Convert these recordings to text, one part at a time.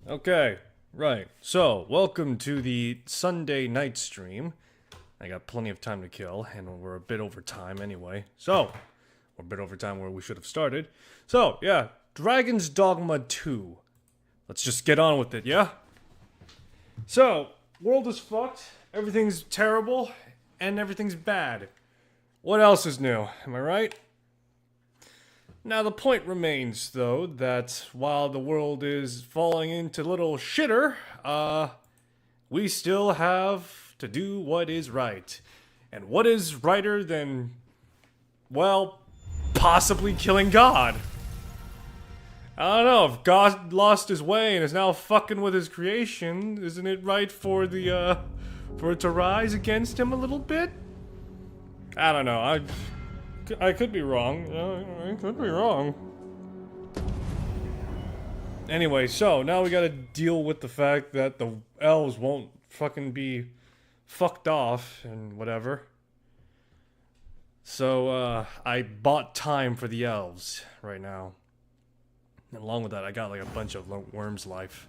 Okay, right. So, welcome to the Sunday night stream. I got plenty of time to kill, and we're a bit over time anyway. So, we're a bit over time where we should have started. So, yeah, Dragon's Dogma 2. Let's just get on with it, yeah? So, world is fucked, everything's terrible, and everything's bad. What else is new? Am I right? Now, the point remains, though, that while the world is falling into little shitter, we still have to do what is right. And what is righter than, well, possibly killing God? I don't know, if God lost his way and is now fucking with his creation, isn't it right for it to rise against him a little bit? I don't know, I could be wrong. I could be wrong. Anyway, so now we gotta deal with the fact that the elves won't fucking be fucked off and whatever. So, I bought time for the elves right now. And along with that, I got like a bunch of worms life.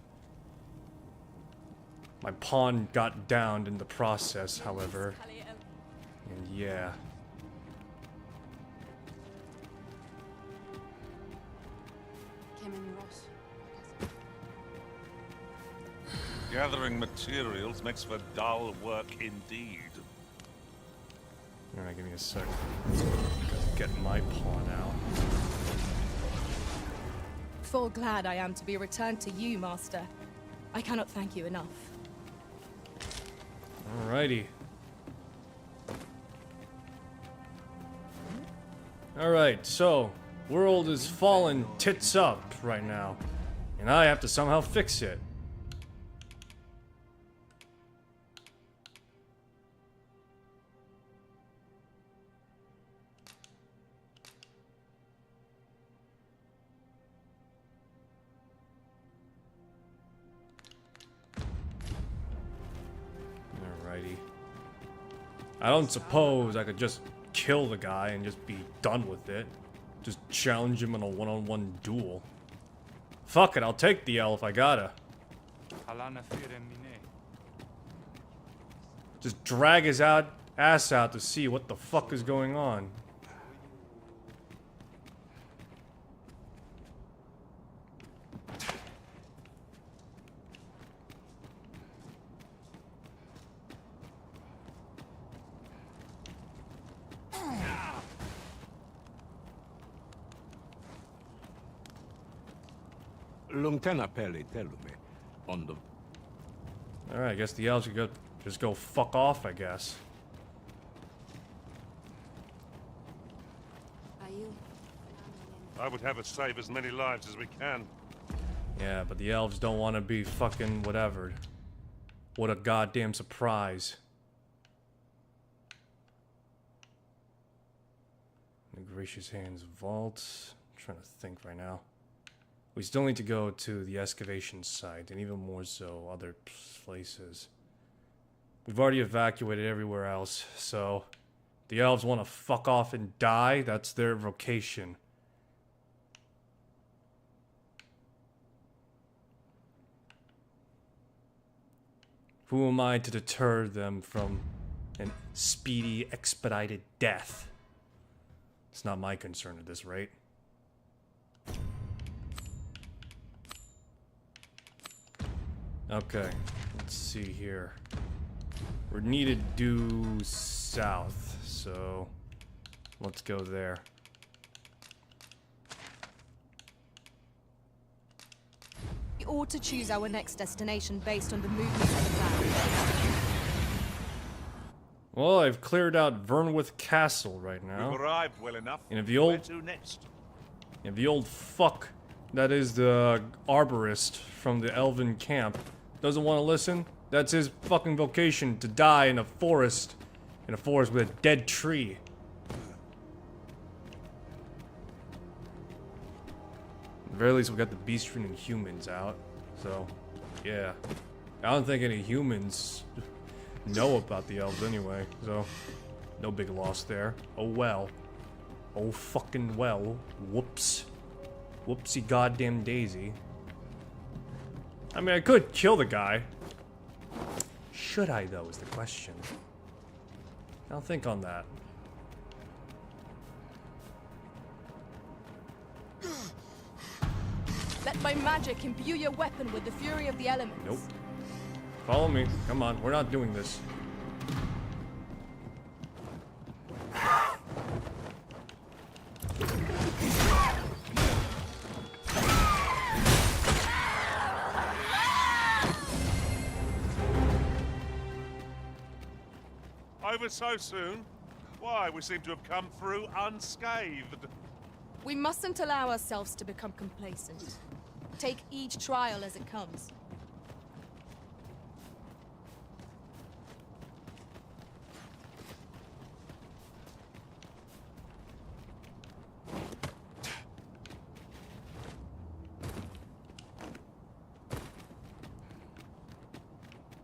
My pawn got downed in the process, however. And yeah. Gathering materials makes for dull work indeed. Alright, give me a sec. Gotta get my pawn out. Full glad I am to be returned to you, Master. I cannot thank you enough. Alrighty. Alright, so, world is falling tits up right now. And I have to somehow fix it. Alrighty. I don't suppose I could just kill the guy and just be done with it. Just challenge him in a one-on-one duel. Fuck it, I'll take the elf, I gotta. Just drag his ass out to see what the fuck is going on. Lontana pelle tellume on the. Alright, I guess the elves could just go fuck off, I guess. I would have us save as many lives as we can. Yeah, but the elves don't want to be fucking whatever. What a goddamn surprise. The Gracious Hands Vault. I'm trying to think right now. We still need to go to the excavation site, and even more so, other places. We've already evacuated everywhere else, so... The elves want to fuck off and die, that's their vocation. Who am I to deter them from an speedy, expedited death? It's not my concern at this rate. Okay, let's see here. We're needed due south, so let's go there. We ought to choose our next destination based on the movement of the plan. Well, I've cleared out Vernworth Castle right now. We've arrived well enough. And if the Where old to next? If the old fuck that is the arborist from the elven camp doesn't want to listen, that's his fucking vocation, to die in a forest with a dead tree. At the very least, we got the Beastren and humans out, so yeah. I don't think any humans know about the elves anyway, so no big loss there. Oh well. Oh fucking well. Whoops. Whoopsie goddamn daisy. I mean, I could kill the guy. Should I, though, is the question. I'll think on that. Let my magic imbue your weapon with the fury of the elements. Nope. Follow me. Come on, we're not doing this. Over so soon? Why, we seem to have come through unscathed. We mustn't allow ourselves to become complacent. Take each trial as it comes.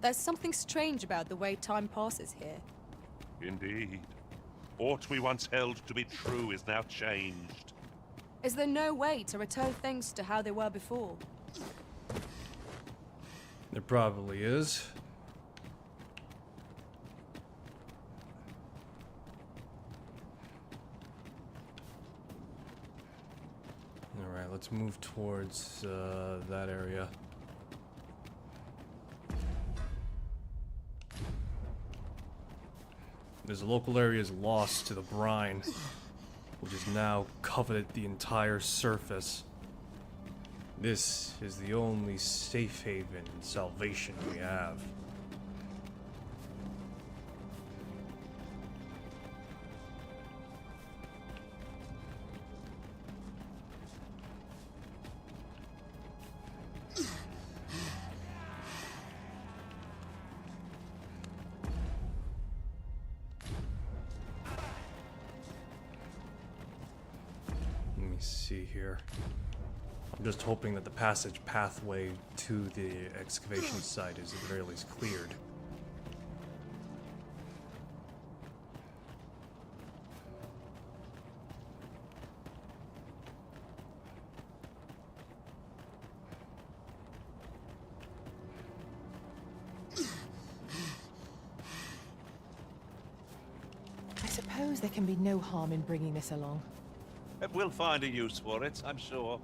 There's something strange about the way time passes here. Indeed. Aught we once held to be true is now changed. Is there no way to return things to how they were before? There probably is. Alright, let's move towards that area. This local area is lost to the brine, which has now covered the entire surface. This is the only safe haven and salvation we have. See here. I'm just hoping that the passage pathway to the excavation site is at the very least cleared. I suppose there can be no harm in bringing this along. We'll find a use for it, I'm sure.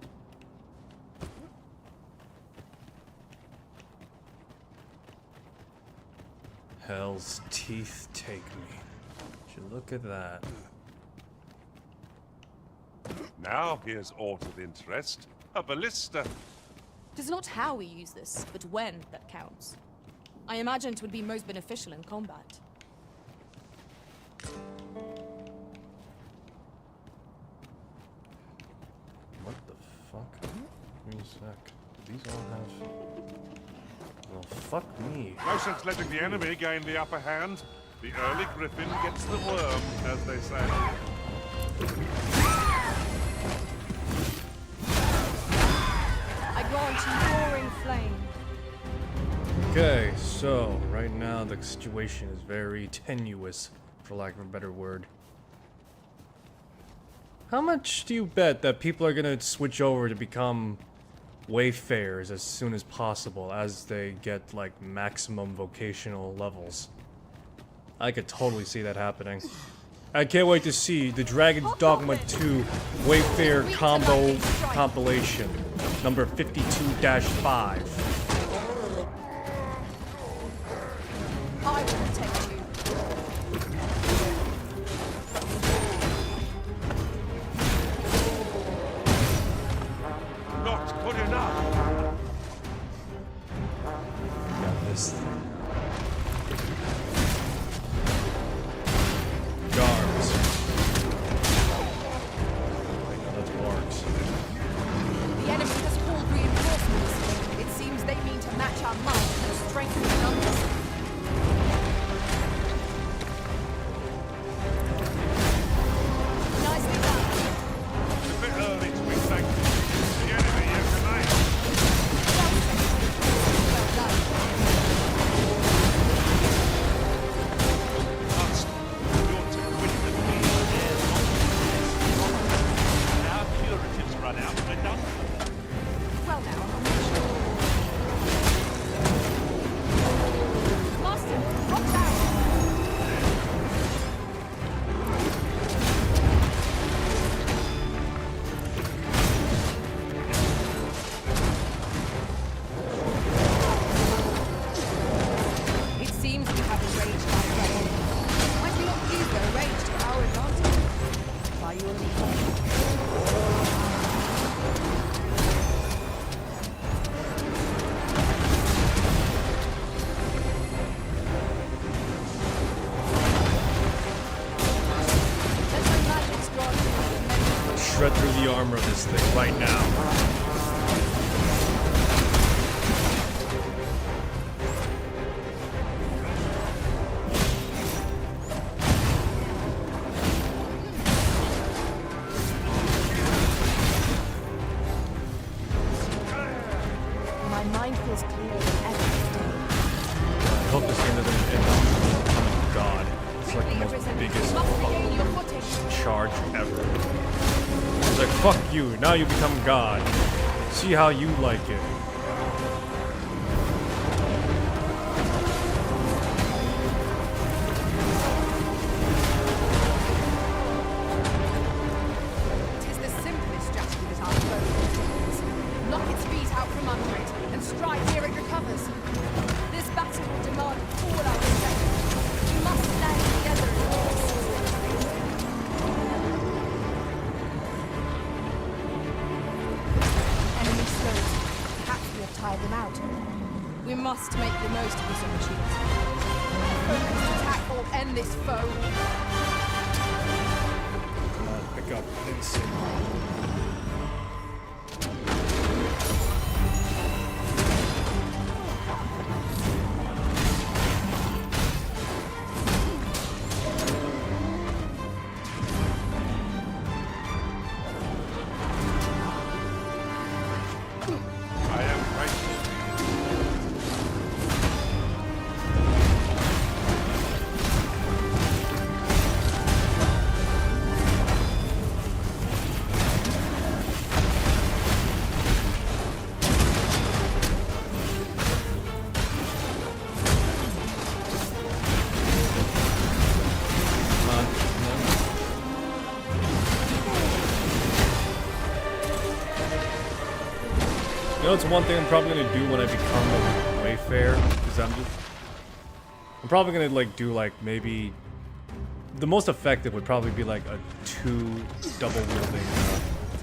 Hell's teeth take me. Would you look at that? Now here's aught of interest. A ballista. It is not how we use this, but when that counts. I imagine it would be most beneficial in combat. What the fuck? Give me a sec. Do these all have... Well, fuck me. No sense letting the enemy gain the upper hand. The early griffin gets the worm, as they say. I grant you roaring flame. Okay, so right now the situation is very tenuous, for lack of a better word. How much do you bet that people are gonna switch over to become wayfarers as soon as possible as they get like maximum vocational levels? I could totally see that happening. I can't wait to see the Dragon's Dogma 2 Wayfarer combo compilation number 52-5. I will protect you. Not good enough. Got this thing. Guards. Wait, no, that's wargs. The enemy has called reinforcements. It seems you will need. Let my magic's drawn to the Shred through the armor of this thing right now. My mind feels clearer than ever today. I hope this game doesn't end up becoming God. It's like the most biggest Regain your footing. charge ever. It's like, fuck you, now you become God. See how you like it. Tis the simplest strategy that our foe uses. Knock its feet out from under it, and strike ere it recovers. This battle will demand all our respect. We must stand together in this. Enemy slows. Perhaps we have tired them out. We must make the most of this opportunity. Focused attack or end this foe. Come on, pick up. Insane. I am grateful. Come on. Come on. You know, it's one thing I'm probably gonna do when I become a Wayfarer, because I'm probably gonna like do like maybe the most effective would probably be like a 2 double wielding,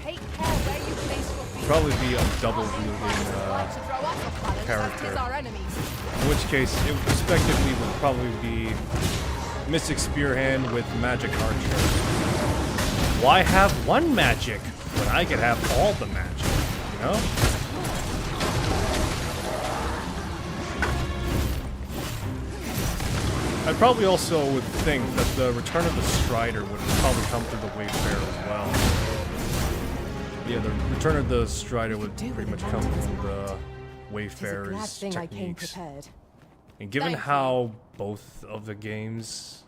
Take care where you place your feet. probably be a double Our wielding empires like to throw us off balance, as character. tis our enemies. In which case, it respectively would probably be Mystic Spearhand with Magic Archer. Why have one magic when I could have all the magic? You know? I probably also would think that the Return of the Strider would probably come through the Wayfarer as well. Yeah, the Return of the Strider would pretty much come from the It is a glad Wayfarer's thing I came techniques. prepared. And given Thank you. how both of the games,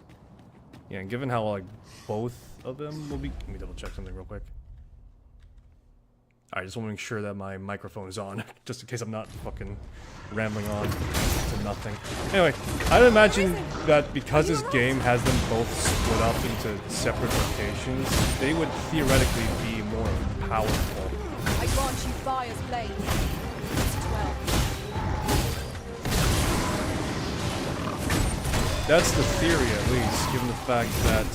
yeah, and given how like both of them will be, let me double check something real quick. I just want to make sure that my microphone is on, just in case I'm not fucking rambling on to nothing. Anyway, I'd imagine that because this game has them both split up into separate locations, they would theoretically be more powerful. I grant you fire's blade. It's 12. That's the theory, at least, given the fact that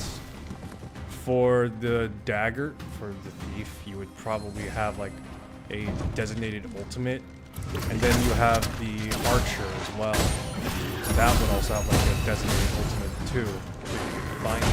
for the dagger, for the thief, you would probably have like a designated ultimate, and then you have the archer as well. That would also have like a designated ultimate too, if you could combine it.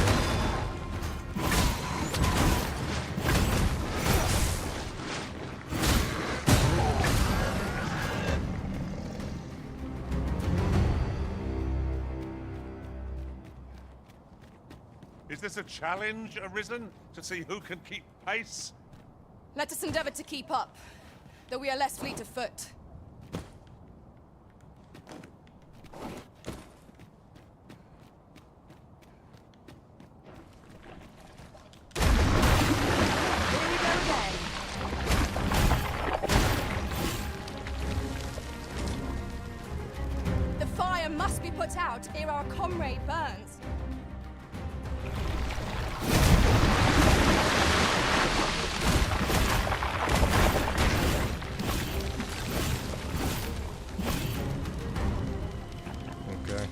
Is this a challenge arisen to see who can keep pace? Let us endeavor to keep up, though we are less fleet of foot. Here we go again. The fire must be put out ere our comrade burns. Okay.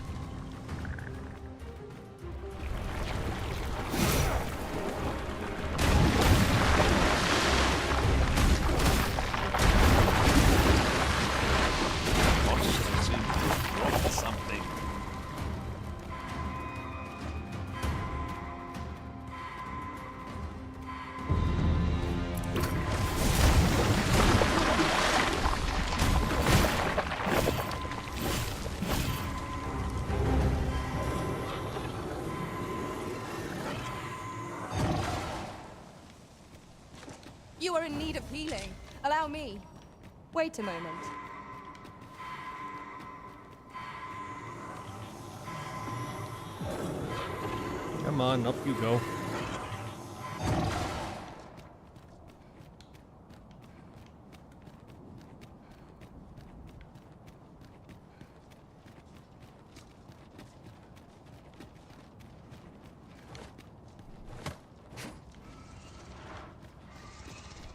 You are in need of healing. Allow me. Wait a moment. Come on, up you go.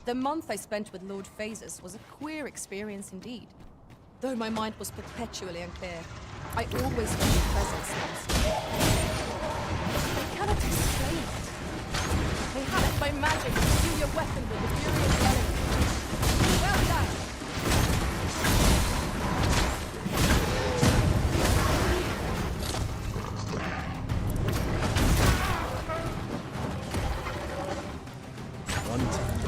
The month I spent with Lord Phases was a queer experience indeed. Though my mind was perpetually unclear, I always felt his presence once. I cannot explain it. They had it by magic, a peculiar weapon with a furious element. Well done! One time.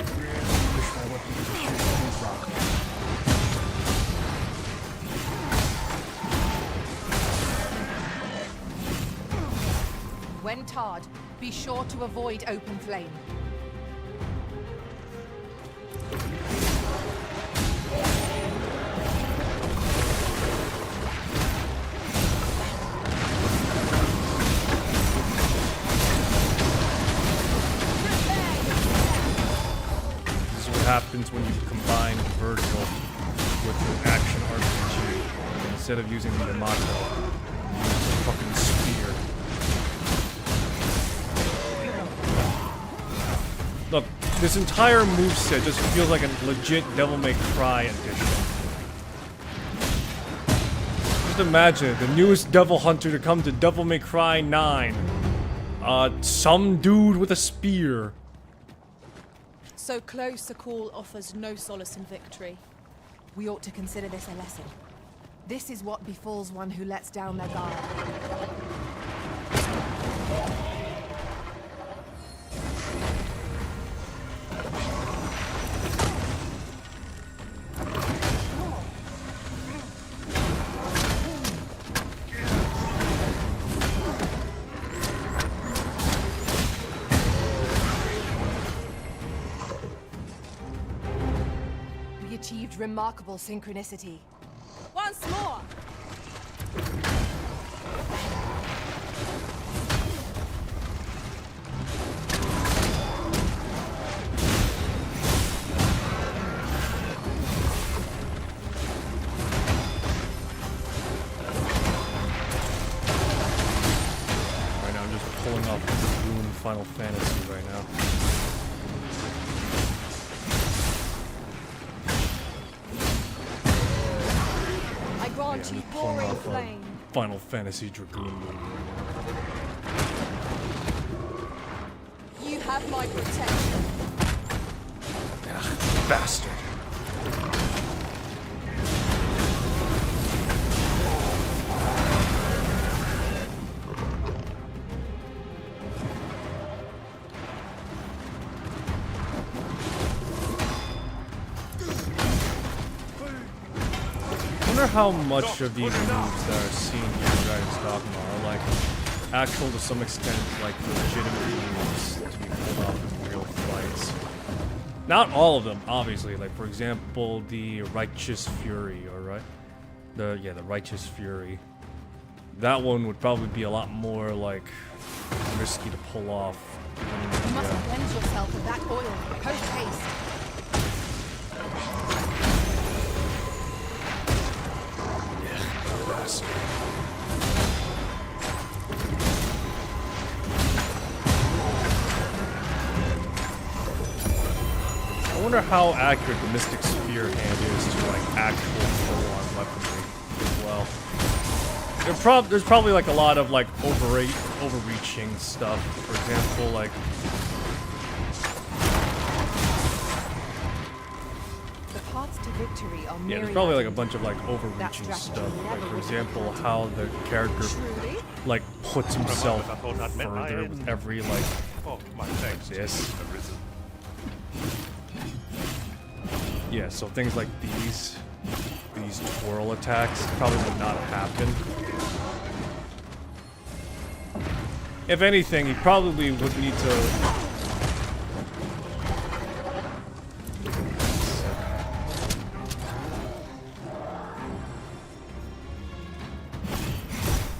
Push my weapon to shoot things rock. When tarred, be sure to avoid open flame. This is what happens when you combine Virgil with an action RPG. Instead of using the Yamato, you use a fucking spear. Look, this entire moveset just feels like a legit Devil May Cry edition. Just imagine it, the newest Devil Hunter to come to Devil May Cry 9. Some dude with a spear. So close a call offers no solace in victory. We ought to consider this a lesson. This is what befalls one who lets down their guard. We achieved remarkable synchronicity. Once more! Right now I'm just pulling off the Rune Final Fantasy right now. I grant you Pulling roaring off flame. a Final Fantasy Dragoon movie right now. You have my protection. Ah, bastard. I wonder how much of these moves that are seen here in Dragon's Dogma are like actual to some extent like legitimate moves to be pulled off in real fights. Not all of them, obviously. Like for example, the Righteous Fury, or the Righteous Fury. That one would probably be a lot more like risky to pull off. You must cleanse yourself of that oil, post haste. Bastard. I wonder how accurate the Mystic Spear hand is to like actual full-on weaponry as well. There's probably like a lot of like overreaching stuff. For example, like The paths to victory are yeah, there's probably like a bunch of like overreaching stuff. Like for example, how the character Truly? like puts himself I thought I'd met my further end. with every like Oh, my thanks. this. Arisen. Yeah, so things like these twirl attacks probably would not happen. If anything, he probably would need to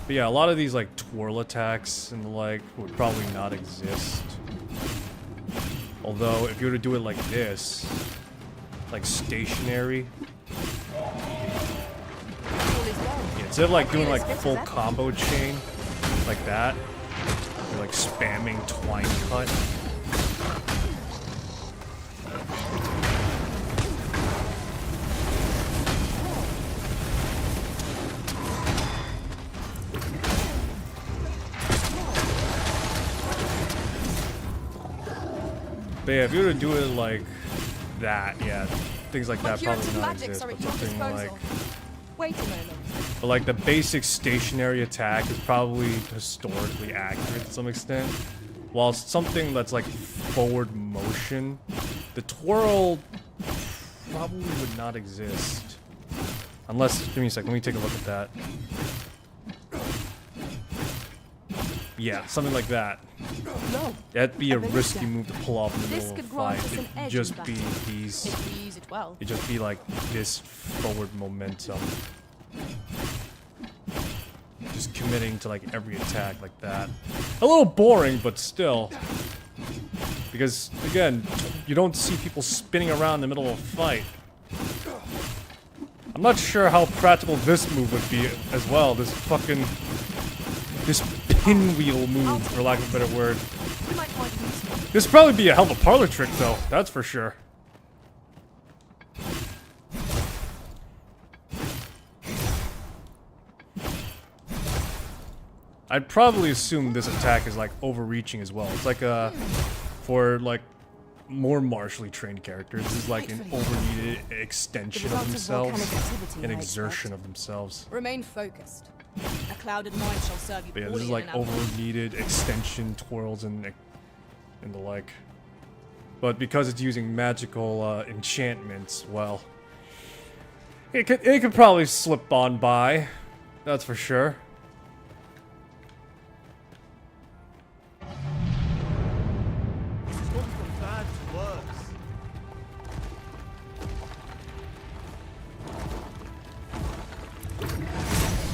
But yeah, a lot of these like twirl attacks and the like would probably not exist. Although if you were to do it like this, like stationary, yeah, instead of like doing like full combo chain like that, you're like spamming twine cut. But yeah, if you were to do it like that, yeah, things like that probably not exist. But something like, Wait a moment. but like the basic stationary attack is probably historically accurate to some extent. While something that's like forward motion, the twirl probably would not exist. Unless, give me a second, let me take a look at that. Yeah, something like that. No. That'd be a risky move to pull off in the This middle of a could grant fight. us an It'd edge just in be battle. these. If we use it well. It'd just be like this forward momentum. Just committing to like every attack like that. A little boring, but still. Because, again, you don't see people spinning around in the middle of a fight. I'm not sure how practical this move would be as well. This pinwheel move, for lack of a better word. We might find it useful. This would probably be a hell of a parlor trick, though. That's for sure. I'd probably assume this attack is like overreaching as well. It's like for like more martially trained characters, this is like an overneeded extension of themselves, an exertion of themselves. Remain focused. A clouded mind shall serve you. But yeah, this poorly is in like an hour. over-needed extension twirls and the like. But because it's using magical enchantments, well, it could probably slip on by. That's for sure.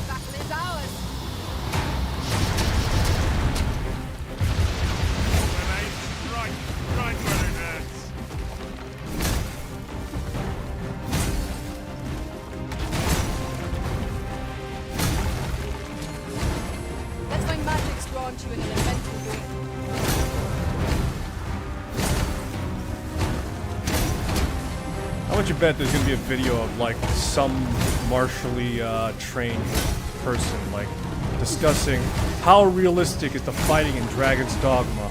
Battle is ours. When I strike right where it hurts. Let my magics grant you an elemental grief. How much you bet there's gonna be a video of like some martially trained person like discussing how realistic is the fighting in Dragon's Dogma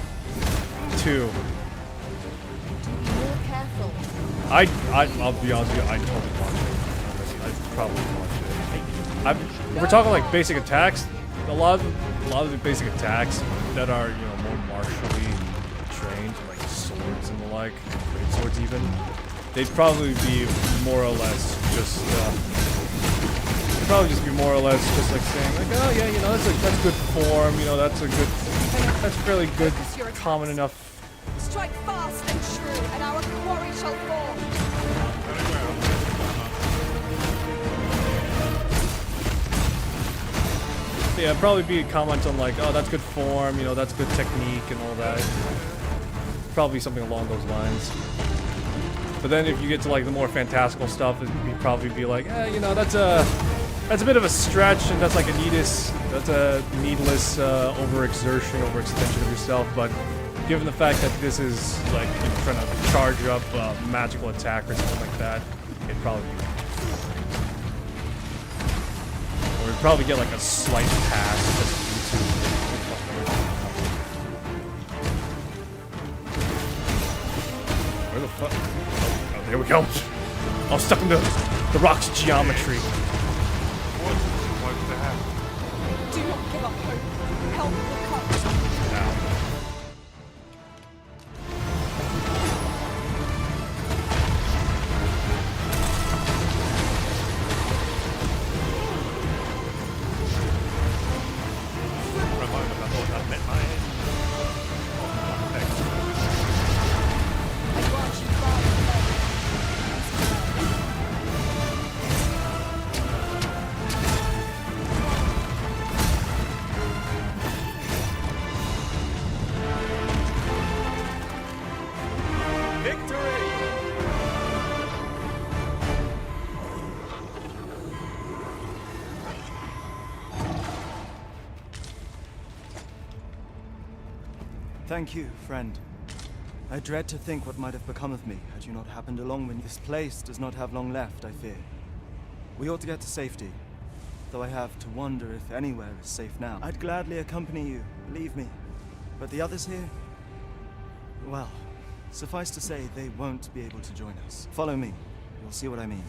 2. Be more careful. I'll be honest with you, I'd totally watch it. I'd probably watch it. We're talking like basic attacks. A lot of the basic attacks that are, you know, more martially trained, like swords and the like, great swords even. They'd probably be more or less just. They'd probably just be more or less just like saying like, oh yeah, you know, that's good form. You know, that's fairly good, common enough. Strike fast and true, and our quarry shall fall. Very well. Yeah, it'd probably be a comment on like, oh, that's good form. You know, that's good technique and all that. Probably something along those lines. But then if you get to like the more fantastical stuff, it'd probably be like, you know, that's a bit of a stretch, and that's like a needless overexertion, overextension of yourself. But given the fact that this is like, you know, trying to charge up a magical attack or something like that, it'd probably be. Or you'd probably get like a slight pass just due to. Where the fuck? Oh, there we go. I'm stuck in the rock's geometry. What was to happen? Do not give up hope. Help will come. Ow. For a moment, I thought I'd met my end. I grant you fire and Victory! Thank you, friend. I dread to think what might have become of me had you not happened along when this place does not have long left, I fear. We ought to get to safety, though I have to wonder if anywhere is safe now. I'd gladly accompany you, believe me. But the others here? Well, suffice to say, they won't be able to join us. Follow me. You'll see what I mean.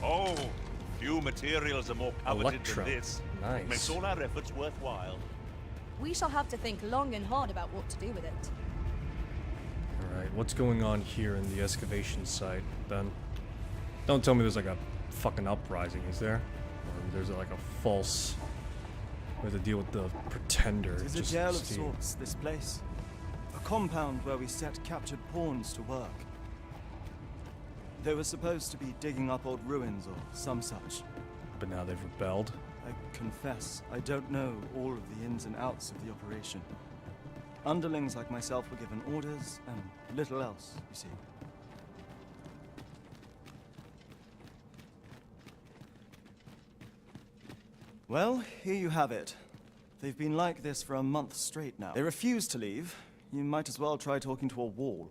Oh, few materials are more coveted Electro. than this. Nice. It makes all our efforts worthwhile. We shall have to think long and hard about what to do with it. Alright, what's going on here in the excavation site, then? Don't tell me there's like a fucking uprising, is there? Or there's like a false... We have to deal with the pretender. It is a just jail of Steve. sorts, this place. A compound where we set captured pawns to work. They were supposed to be digging up old ruins or some such. But now they've rebelled. I confess, I don't know all of the ins and outs of the operation. Underlings like myself were given orders, and little else, you see. Well, here you have it. They've been like this for a month straight now. They refuse to leave. You might as well try talking to a wall.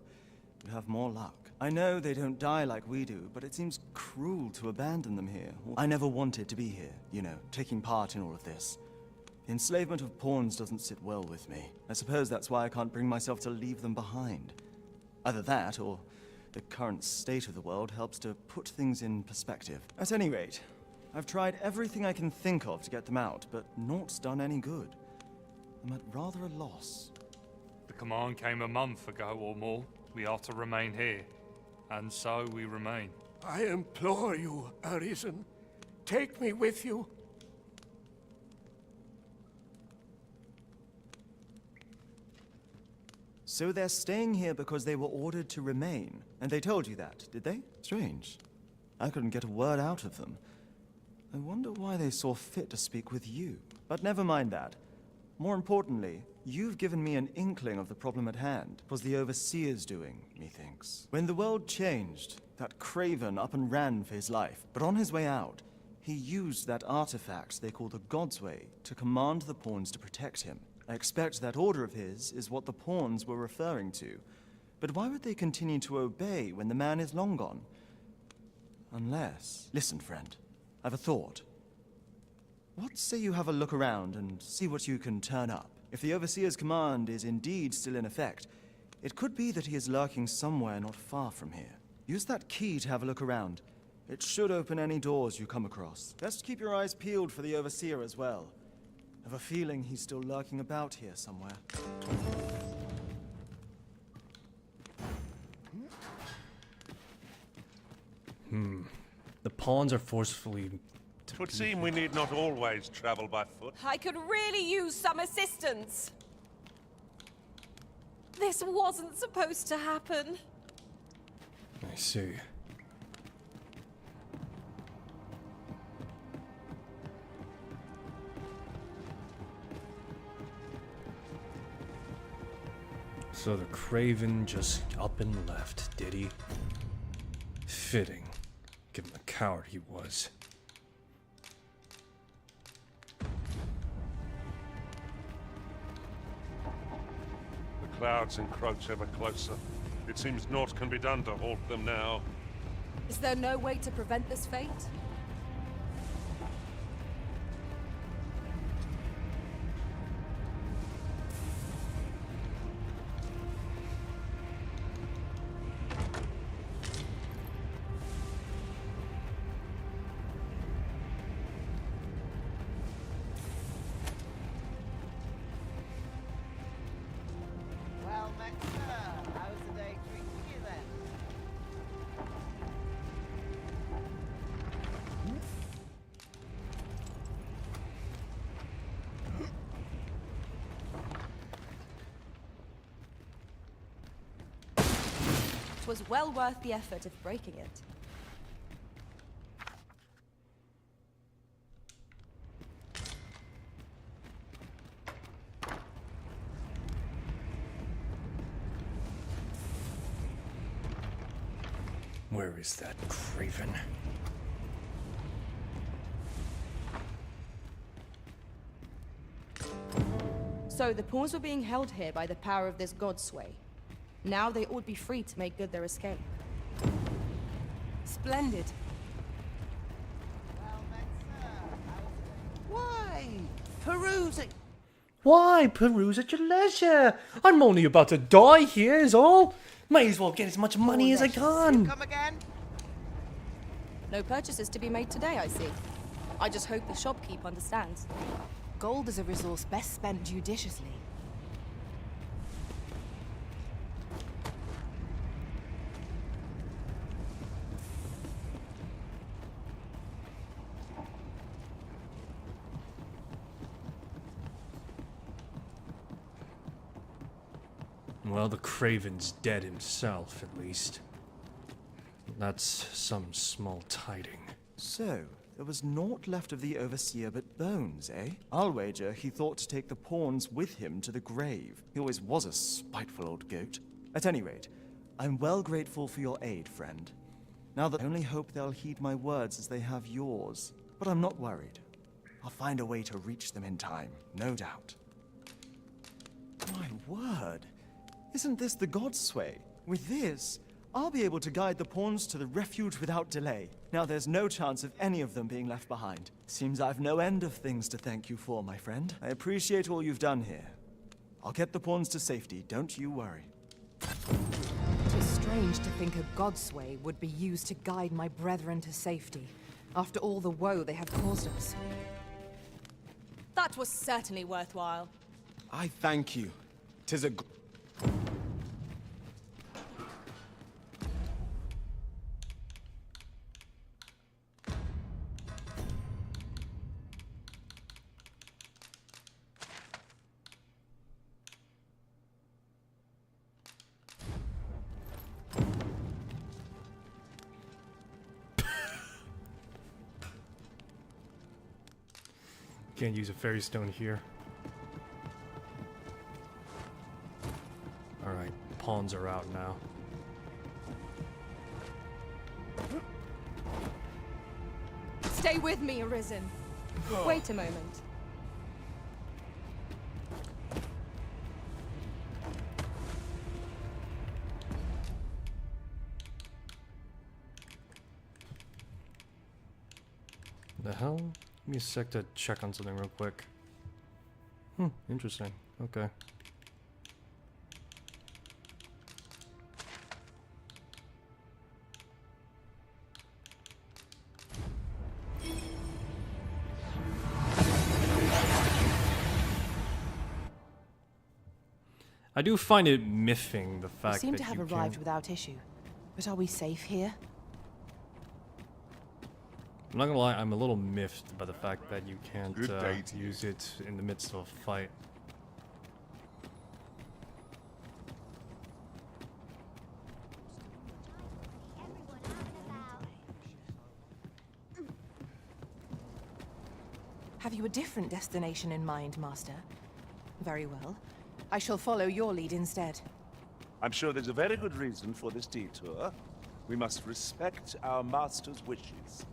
You have more luck. I know they don't die like we do, but it seems cruel to abandon them here. I never wanted to be here, you know, taking part in all of this. The enslavement of pawns doesn't sit well with me. I suppose that's why I can't bring myself to leave them behind. Either that, or the current state of the world helps to put things in perspective. At any rate, I've tried everything I can think of to get them out, but naught's done any good. I'm at rather a loss. The command came a month ago or more. We are to remain here. And so we remain. I implore you, Arisen. Take me with you. So they're staying here because they were ordered to remain. And they told you that, did they? Strange. I couldn't get a word out of them. I wonder why they saw fit to speak with you. But never mind that. More importantly, you've given me an inkling of the problem at hand. It was the Overseer's doing, methinks. When the world changed, that craven up and ran for his life. But on his way out, he used that artifact they call the God's Way to command the pawns to protect him. I expect that order of his is what the pawns were referring to. But why would they continue to obey when the man is long gone? Unless... Listen, friend. I've a thought. What say you have a look around and see what you can turn up? If the Overseer's command is indeed still in effect, it could be that he is lurking somewhere not far from here. Use that key to have a look around. It should open any doors you come across. Best keep your eyes peeled for the Overseer as well. I have a feeling he's still lurking about here somewhere. The pawns are forcefully... It would seem we need not always travel by foot. I could really use some assistance. This wasn't supposed to happen. I see. So the Craven just up and left, did he? Fitting, given the coward he was. The clouds encroach ever closer. It seems naught can be done to halt them now. Is there no way to prevent this fate? Well, Max, how's the day treating you then? It was well worth the effort of breaking it. Where is that craven? So the pawns were being held here by the power of this god sway. Now they ought be free to make good their escape. Splendid. Well met, sir. Why? Perusing. Why peruse at your leisure? I'm only about to die here, is all. May as well get as much money as I can. Come again? No purchases to be made today, I see. I just hope the shopkeep understands. Gold is a resource best spent judiciously. Well, the craven's dead himself, at least. That's some small tiding. So, there was naught left of the Overseer but bones, eh? I'll wager he thought to take the pawns with him to the grave. He always was a spiteful old goat. At any rate, I'm well grateful for your aid, friend. Now that I only hope they'll heed my words as they have yours. But I'm not worried. I'll find a way to reach them in time, no doubt. My word! Isn't this the God's sway? With this, I'll be able to guide the pawns to the refuge without delay. Now there's no chance of any of them being left behind. Seems I've no end of things to thank you for, my friend. I appreciate all you've done here. I'll get the pawns to safety, don't you worry. It is strange to think a godsway would be used to guide my brethren to safety, after all the woe they have caused us. That was certainly worthwhile. I thank you. 'Tis a... Can't use a fairy stone here. Alright, pawns are out now. Stay with me, Arisen. Wait a moment. The hell? Give me a sec to check on something real quick. Interesting. Okay. I do find it miffing the We fact seem that to have you arrived can't... without issue. But are we safe here? I'm not gonna lie, I'm a little miffed by the fact that you can't Good day to use it in the midst of a fight. Have you a different destination in mind, Master? Very well. I shall follow your lead instead. I'm sure there's a very good reason for this detour. We must respect our master's wishes.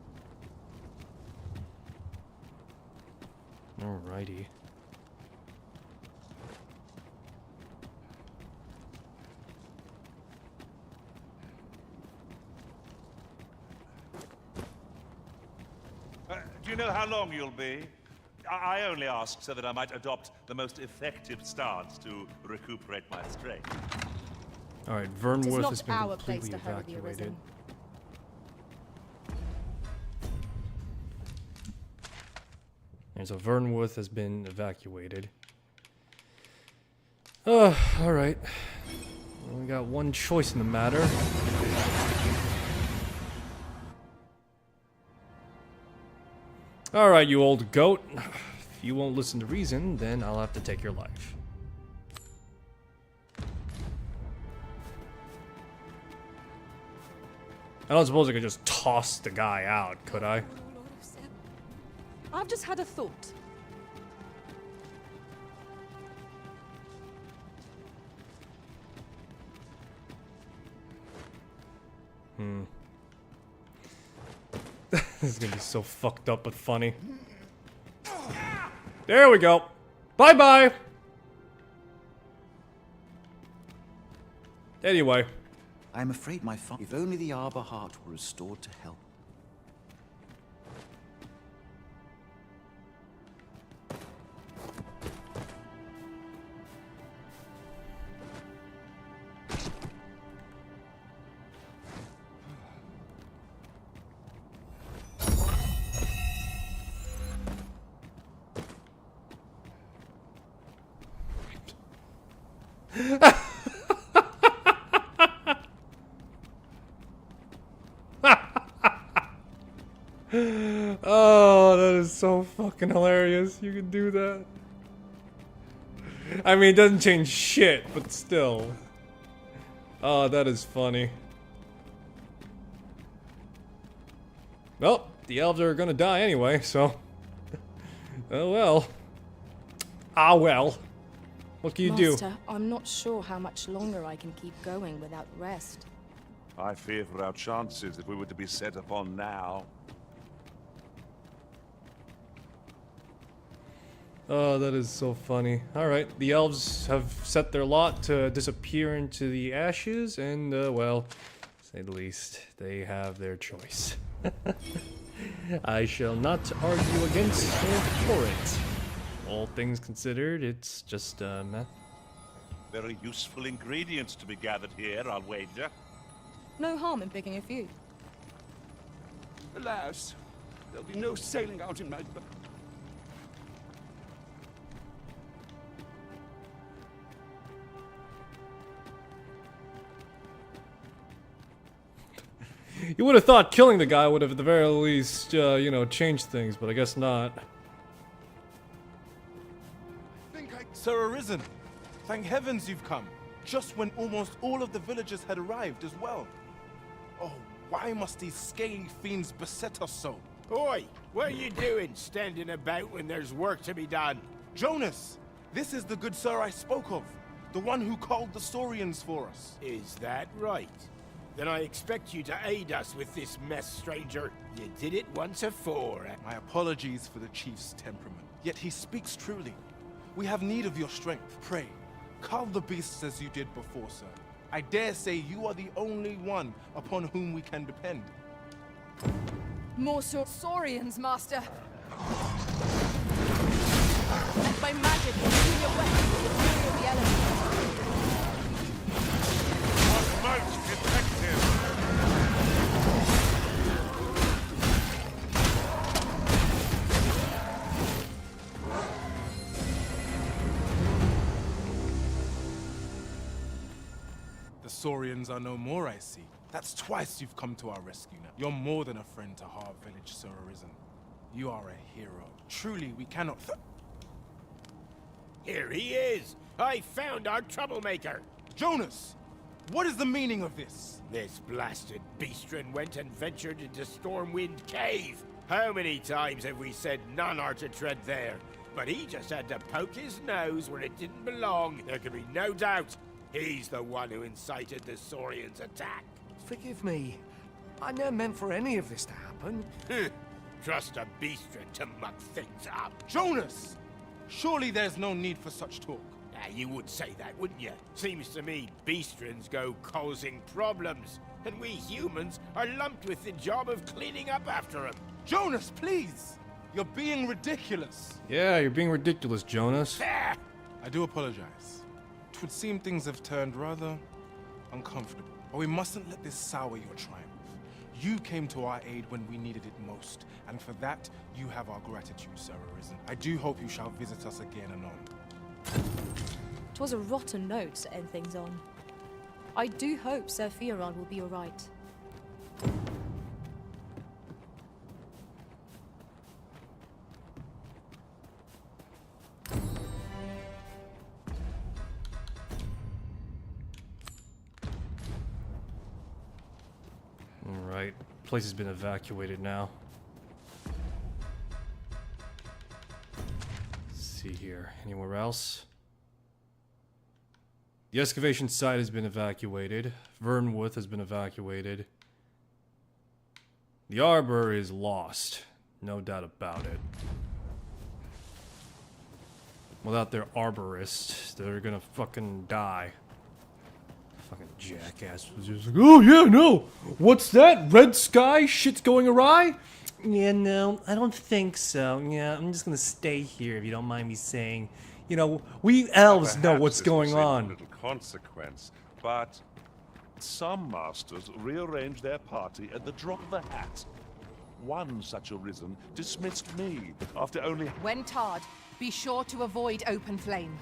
Alrighty. Do you know how long you'll be? I only asked so that I might adopt the most effective stance to recuperate my strength. Alright, It is Vernworth not has been our place completely to hurry the evacuated. Arisen. And so Vernworth has been evacuated. Alright. Well, we got one choice in the matter. Alright, you old goat. If you won't listen to reason, then I'll have to take your life. I don't suppose I could just toss the guy out, could I? I've just had a thought. This is gonna be so fucked up but funny. There we go. Bye-bye! Anyway. I'm afraid my father... If only the Arbor Heart were restored to health. Oh, that is so fucking hilarious. You can do that. I mean, it doesn't change shit, but still. Oh, that is funny. Well, the elves are gonna die anyway, so. Oh well. Ah well. What can you do? Master, I'm not sure how much longer I can keep going without rest. I fear for our chances if we were to be set upon now. Oh, that is so funny. Alright, the elves have set their lot to disappear into the ashes, and, well, to say the least, they have their choice. I shall not argue against or for it. All things considered, it's just, meh. Very useful ingredients to be gathered here, I'll wager. No harm in picking a few. Alas, there'll be no sailing out in my... You would have thought killing the guy would have at the very least, you know, changed things, but I guess not. Sir Arisen, thank heavens you've come. Just when almost all of the villagers had arrived as well. Oh, why must these scaly fiends beset us so? Oi, what are you doing standing about when there's work to be done? Jonas, this is the good sir I spoke of. The one who called the Saurians for us. Is that right? Then I expect you to aid us with this mess, stranger. You did it once afore. My apologies for the chief's temperament. Yet he speaks truly. We have need of your strength. Pray, cull the beasts as you did before, sir. I dare say you are the only one upon whom we can depend. More Saurians, Master. And by magic, use your weapons to fury the elements. Most effective. The Saurians are no more, I see. That's twice you've come to our rescue now. You're more than a friend to Harv Village, Sir Arisen. You are a hero. Truly, we cannot Here he is! I found our troublemaker! Jonas! What is the meaning of this? This blasted beastren went and ventured into Stormwind Cave. How many times have we said none are to tread there? But he just had to poke his nose where it didn't belong. There can be no doubt he's the one who incited the Saurians' attack. Forgive me. I never meant for any of this to happen. Trust a beastren to muck things up. Jonas! Surely there's no need for such talk. You would say that, wouldn't you? Seems to me beastrens go causing problems, and we humans are lumped with the job of cleaning up after them. Jonas, please! You're being ridiculous. Yeah, you're being ridiculous, Jonas. I do apologize. It would seem things have turned rather uncomfortable. But we mustn't let this sour your triumph. You came to our aid when we needed it most, and for that, you have our gratitude, Sir Arisen. I do hope you shall visit us again anon. 'Twas a rotten note to end things on. I do hope Sir Fioran will be alright. Alright, place has been evacuated now. Let's see here. Anywhere else? The excavation site has been evacuated. Vernworth has been evacuated. The Arbor is lost. No doubt about it. Without their Arborist, they're gonna fucking die. Fucking jackass was just like, oh yeah, no! What's that? Red sky? Shit's going awry? Yeah, no, I don't think so. Yeah, I'm just gonna stay here if you don't mind me saying. You know, we elves know what's going on. Little consequence, but some masters rearrange their party at the drop of a hat. One such arisen dismissed me after only... When tarred, be sure to avoid open flame.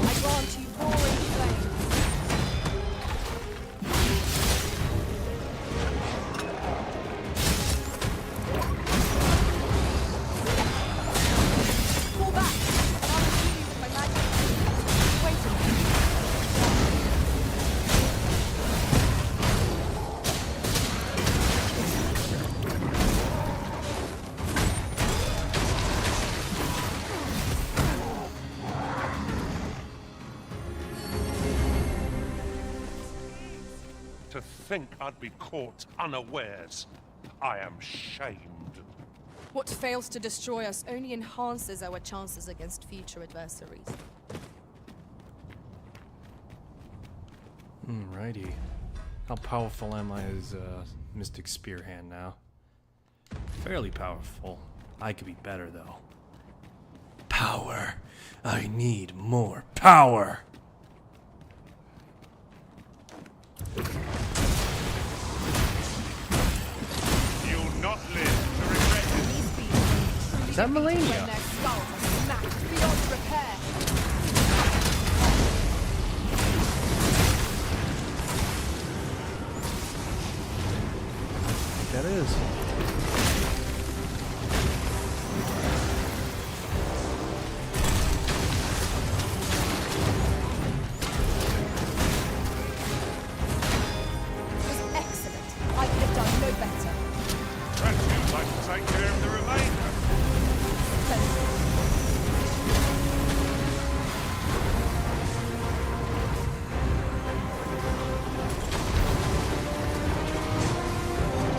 I grant you roaring flame. Pull back, and I'll pursue you with my magic. Wait a minute. To think I'd be caught unawares. I am shamed. What fails to destroy us only enhances our chances against future adversaries. Righty. How powerful am I as Mystic Spearhand now? Fairly powerful. I could be better though. Power. I need more power. You'll not live to regret it. Is that Melania? When their skulls are smashed beyond repair. That is. Excellent. I could have done no better. Perhaps you'd like to take care of the remainder.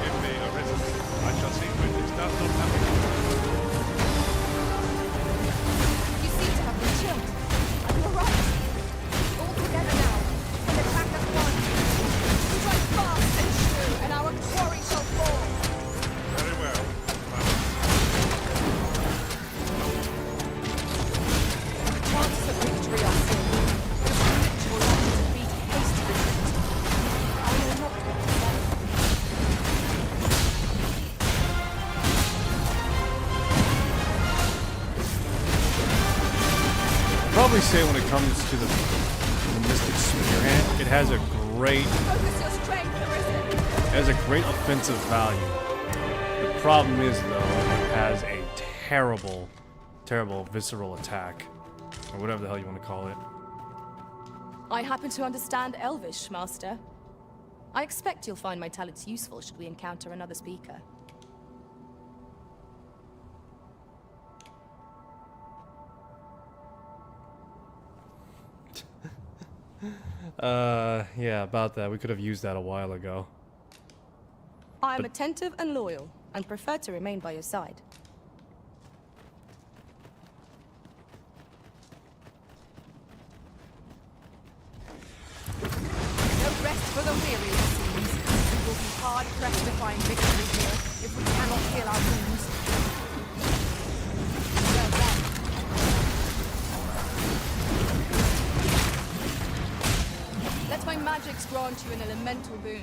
Give me a rest. I shall see when this does not happen. You seem to have been chilled. You were right. All together now. And attack as one. Strike fast and true, and our quarry shall fall. Very well. The chances of victory are slim. The spiritual life to beat hastily. I know not what to say. I'd probably say when it comes to the Mystic Spearhand, it has a great Focus your strength, Arisen. offensive value. The problem is though, it has a terrible visceral attack. Or whatever the hell you want to call it. I happen to understand Elvish, Master. I expect you'll find my talents useful should we encounter another speaker. Yeah, about that. We could have used that a while ago. I am attentive and loyal, and prefer to remain by your side. No rest for the weary, it seems. We will be hard pressed to find victory here if we cannot heal our wounds. Well done. Let my magics grant you an elemental boon.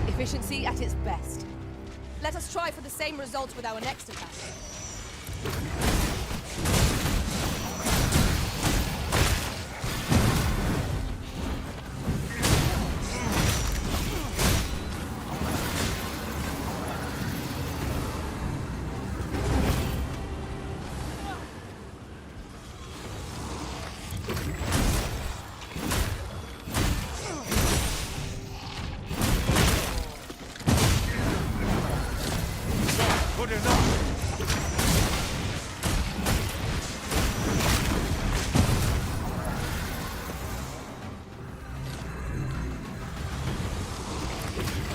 Efficiency at its best. Let us try for the same result with our next attack. Good enough.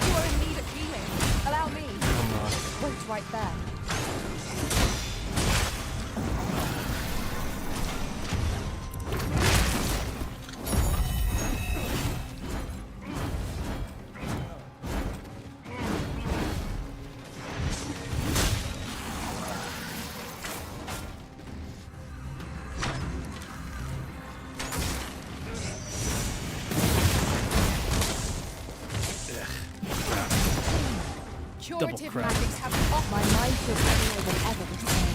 You are in need of healing. Allow me. Wait right there. Curative crap. magics have off My mind feels heavier than ever this morning.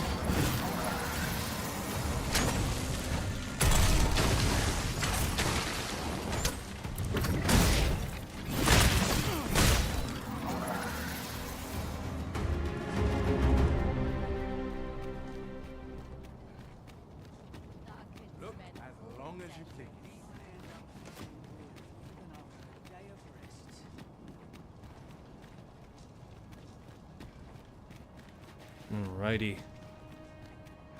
Look, as long as you please. Alrighty.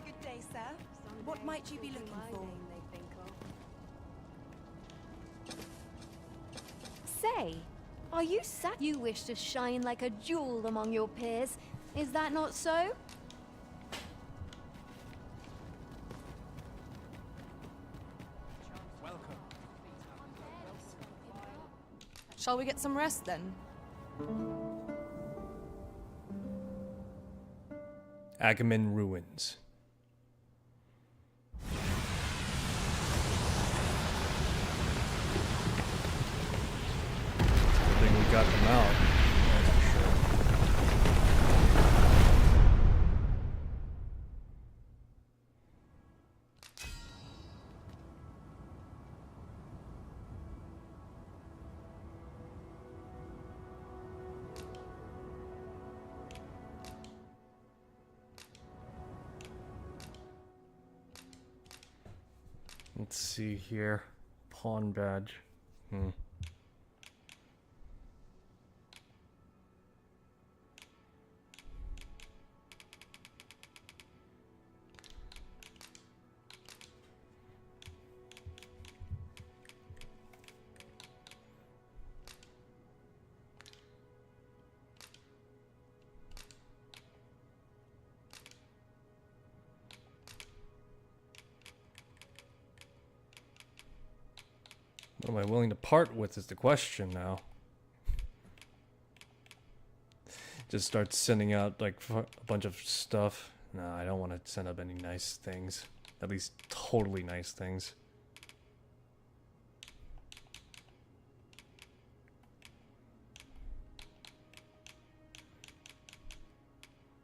Good day, sir. What might you be looking for? Say, are you You wish to shine like a jewel among your peers. Is that not so? Shall we get some rest then? Agamemnon ruins. I think we got them out. That's for sure. Let's see here. Pawn badge. What am I willing to part with is the question now. Just start sending out like a bunch of stuff. No, I don't want to send up any nice things. At least totally nice things.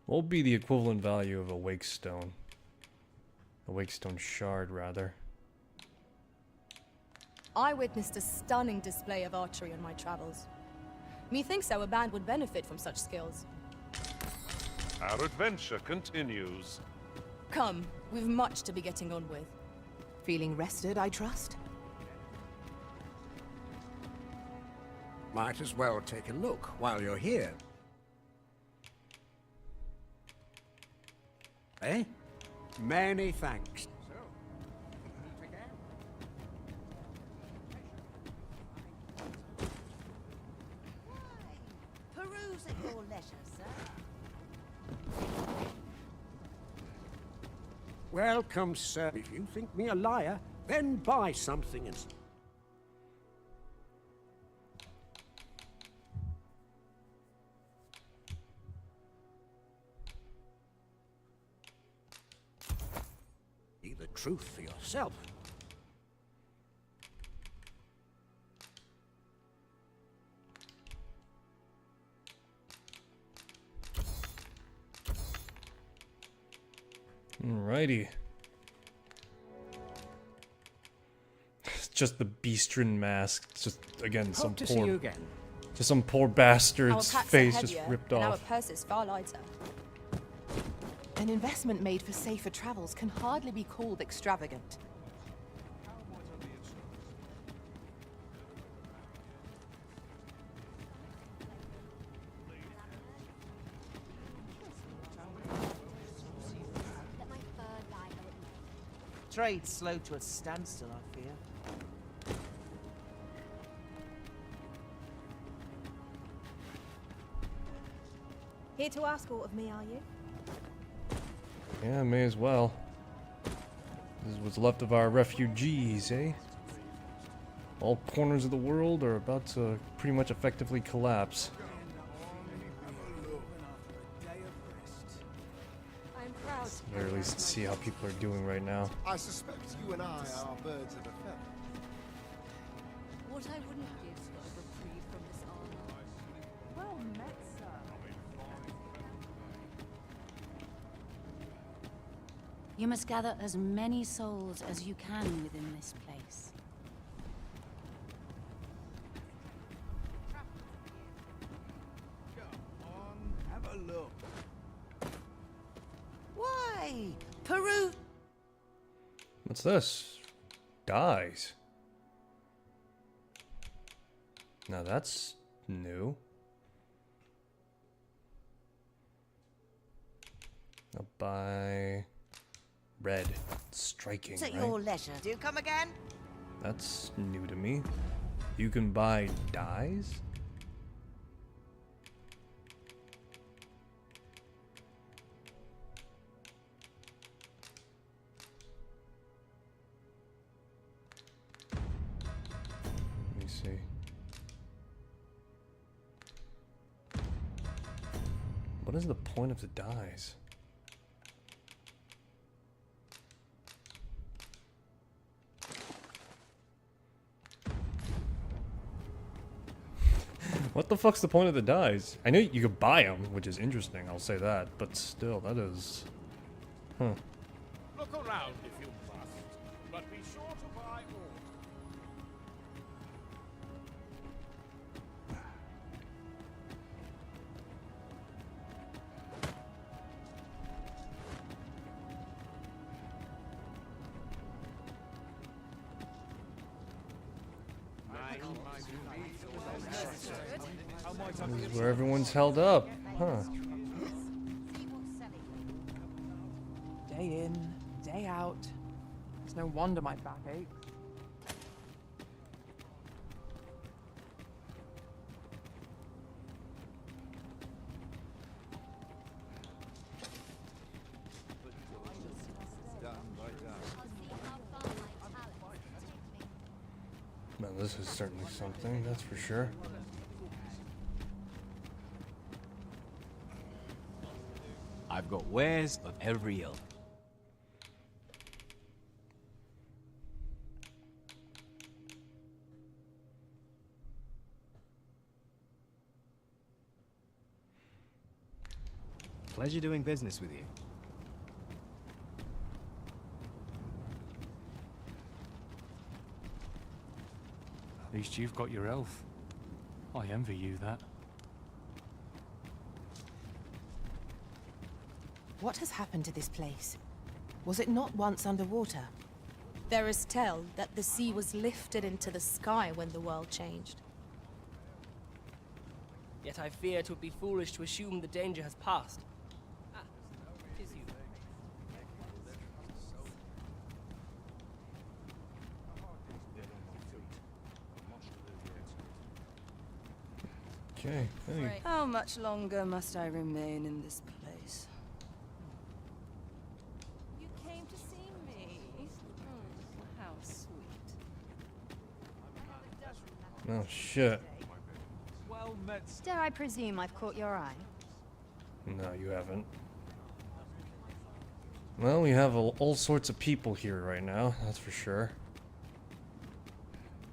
What will be the equivalent value of a wake stone? A wake stone shard, rather. I witnessed a stunning display of archery on my travels. Methinks our band would benefit from such skills. Our adventure continues. Come, we've much to be getting on with. Feeling rested, I trust? Might as well take a look while you're here. Eh? Many thanks. Peruse at your leisure, sir. Welcome, sir. If you think me a liar, then buy something and... See the truth for yourself. Alrighty. It's just the Beastrin mask. It's just, again, some Hope to see poor... you again. Just some poor bastard's Our packs face are just heavier, ripped and off. our purses far lighter. An investment made for safer travels can hardly be called extravagant. Trade's slow to a standstill, I fear. Here to ask aught of me, are you? Yeah, may as well. This is what's left of our refugees, eh? All corners of the world are about to pretty much effectively collapse. I'm proud. Or at least see how people are doing right now. I suspect you and I are birds of a feather. What I wouldn't give for a reprieve from this armor. Well met, sir. You must gather as many souls as you can within this place. Have a look. Why? Peru. What's this? Dies. Now that's new. I'll buy red. Striking, It's at right? your leisure. Do you come again? That's new to me. You can buy dyes? Let me see. What is the point of the dyes? What the fuck's the point of the dyes? I know you could buy them, which is interesting, I'll say that, but still, that is... Huh. Look around if you must, but be sure to buy all. This is where everyone's held up, huh? Day in, day out. It's no wonder my back aches. Well, this is certainly something, that's for sure. I've got wares of every ilk. Pleasure doing business with you. At least you've got your elf. I envy you that. What has happened to this place? Was it not once underwater? There is tell that the sea was lifted into the sky when the world changed. Yet I fear it would be foolish to assume the danger has passed. Ah, 'tis you. Okay, hey. How much longer must I remain in this place? You came to see me? How sweet. Oh shit. Well met. Dare I presume I've caught your eye? No, you haven't. Well, we have all sorts of people here right now, that's for sure.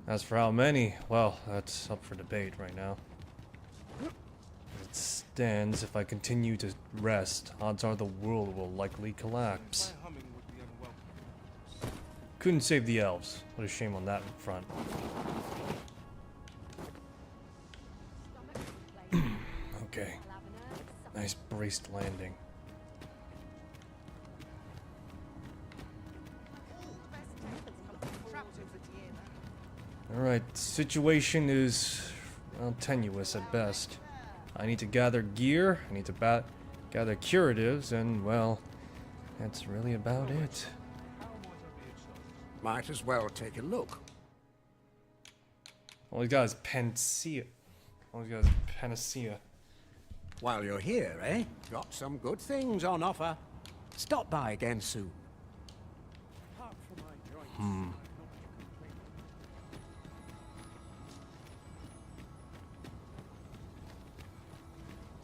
As for how many, well, that's up for debate right now. As it stands, if I continue to rest, odds are the world will likely collapse. Couldn't save the elves. What a shame on that front. Okay. Nice braced landing. Alright, situation is, well, tenuous at best. I need to gather gear, I need to gather curatives, and, well, that's really about it. Might as well take a look. All he's got is panacea. All he's got is panacea. While you're here, eh? Got some good things on offer. Stop by again soon.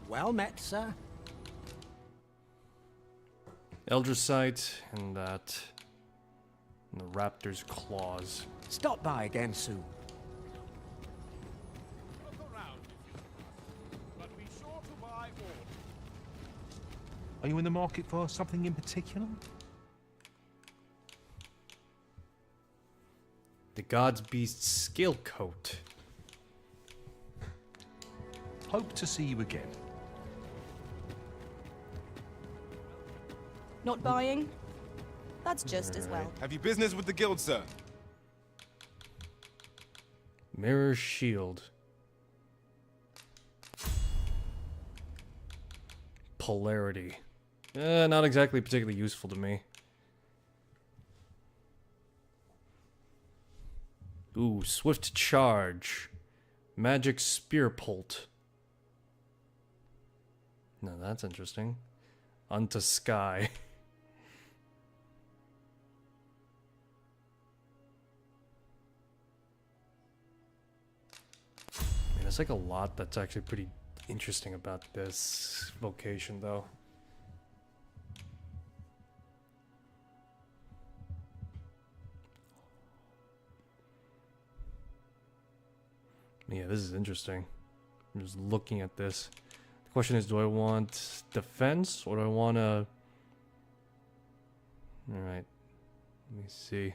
Well met, sir. Eldrasite and that. And the raptor's claws. Stop by again soon. Are you in the market for something in particular? The God's Beast scale coat. Hope to see you again. Not buying? That's just as well. Have you business with the guild, sir? Mirror shield. Polarity. Not exactly particularly useful to me. Ooh, swift charge. Magic spear pult. No, that's interesting. Unto sky. Man, there's like a lot that's actually pretty interesting about this vocation, though. Yeah, this is interesting. I'm just looking at this. The question is, do I want defense or do I want to... Alright. Let me see.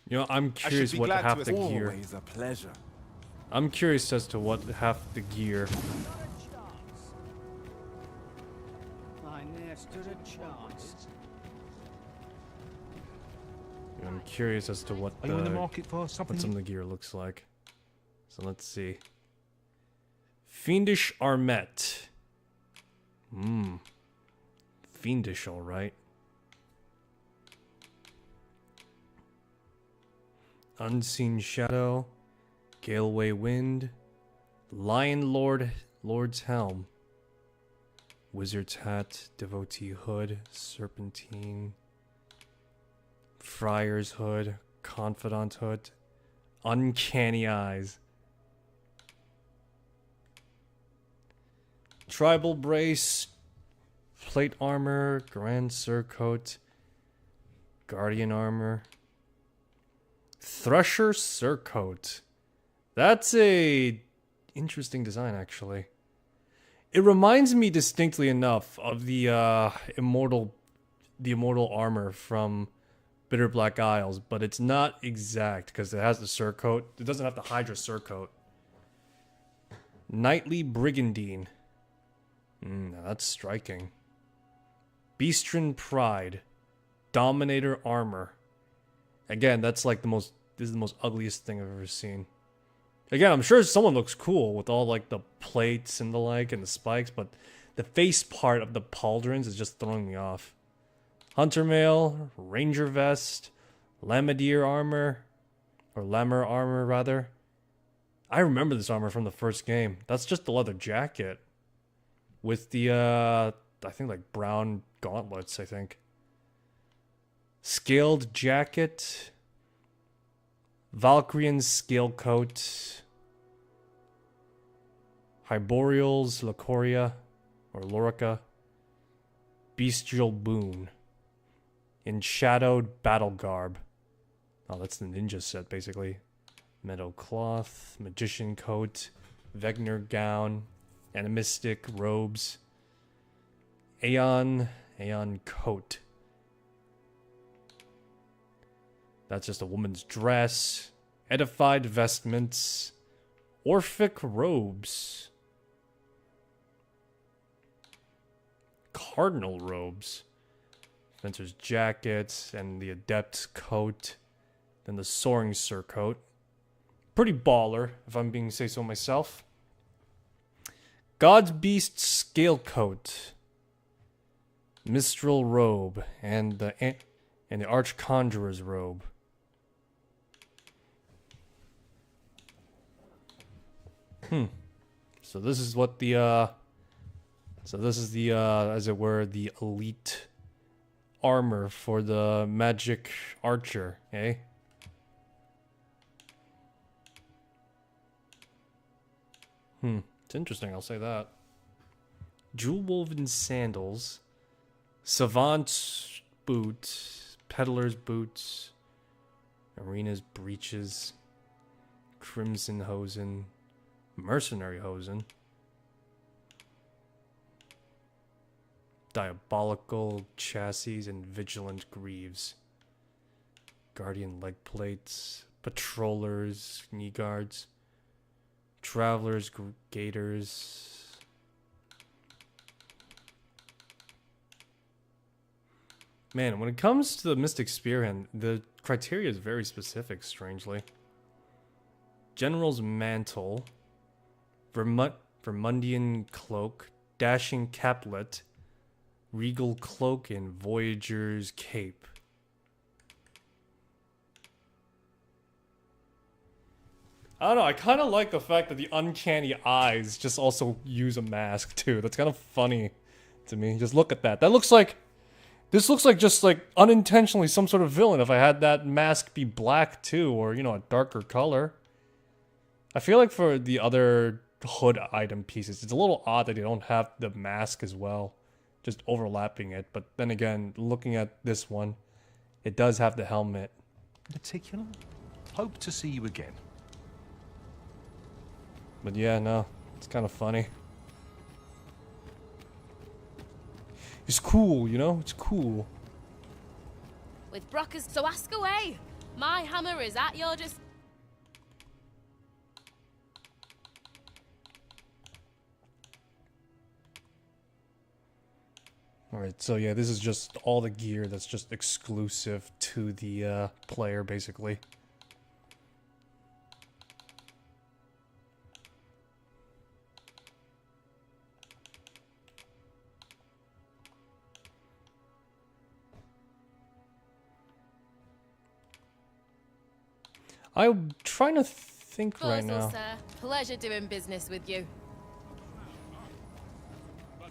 You know, I'm curious what half the gear... Always a pleasure. I'm curious as to what half the gear... I ne'er stood a chance. I'm curious as to what Are you in the market for something? what some of the gear looks like. So let's see. Fiendish Armet. Fiendish, alright. Unseen Shadow. Galeway Wind. Lion Lord's Helm. Wizard's Hat. Devotee Hood. Serpentine. Friar's Hood. Confidant Hood. Uncanny Eyes. Tribal Brace. Plate Armor. Grand Surcoat. Guardian Armor. Thresher Surcoat. That's a interesting design, actually. It reminds me distinctly enough of the immortal armor from Bitter Black Isles, but it's not exact because it has the surcoat. It doesn't have the Hydra surcoat. Knightly Brigandine. Now that's striking. Beastren Pride. Dominator Armor. Again, that's like this is the most ugliest thing I've ever seen. Again, I'm sure someone looks cool with all like the plates and the like and the spikes, but the face part of the pauldrons is just throwing me off. Hunter Mail, Ranger Vest, Lamadier Armor, or Lammer Armor rather. I remember this armor from the first game. That's just the leather jacket with the I think like brown gauntlets, I think. Scaled Jacket. Valkyrian Scale Coat. Hyboreal's Locoria, or Lorica. Bestial Boon. Enshadowed Battle Garb. Oh, that's the ninja set, basically. Meadow Cloth. Magician Coat. Vegner Gown. Animistic Robes. Aeon Coat. That's just a woman's dress. Edified Vestments. Orphic Robes. Cardinal Robes. Fencer's Jacket and the Adept's Coat. Then the soaring surcoat. Pretty baller, if I'm being say so myself. God's Beast scale coat. Mistral robe and the Archconjurer's robe. So this is what the as it were, the elite armor for the magic archer, eh? It's interesting, I'll say that. Jewel woven sandals, savant's boots, peddler's boots, arena's breeches, crimson hosen, mercenary hosen, diabolical chassis and vigilant greaves, guardian leg plates, patrollers, knee guards, travelers, gaiters. Man, when it comes to the Mystic Spearhand, the criteria is very specific, strangely. General's mantle, Vermundian cloak, dashing caplet, regal cloak, and voyager's cape. I don't know, I kind of like the fact that the uncanny eyes just also use a mask too. That's kind of funny to me. Just look at that. That looks like... This looks like just like unintentionally some sort of villain if I had that mask be black too, or, you know, a darker color. I feel like for the other hood item pieces, it's a little odd that they don't have the mask as well, just overlapping it. But then again, looking at this one, it does have the helmet. Particular? Hope to see you again. But yeah, no, it's kind of funny. It's cool, you know? It's cool. With Brockers, so ask away. My hammer is at your just. Alright, so yeah, this is just all the gear that's just exclusive to the player, basically. I'm trying to think right now. Sir. Pleasure doing business with you.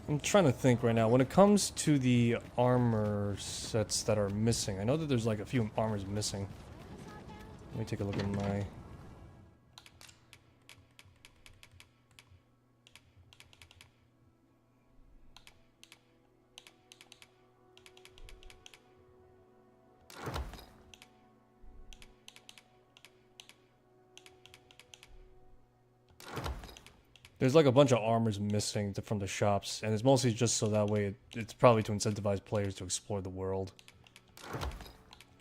I'm trying to think right now. When it comes to the armor sets that are missing, I know that there's like a few armors missing. Let me take a look at my... There's like a bunch of armors missing from the shops, and it's mostly just so that way it's probably to incentivize players to explore the world.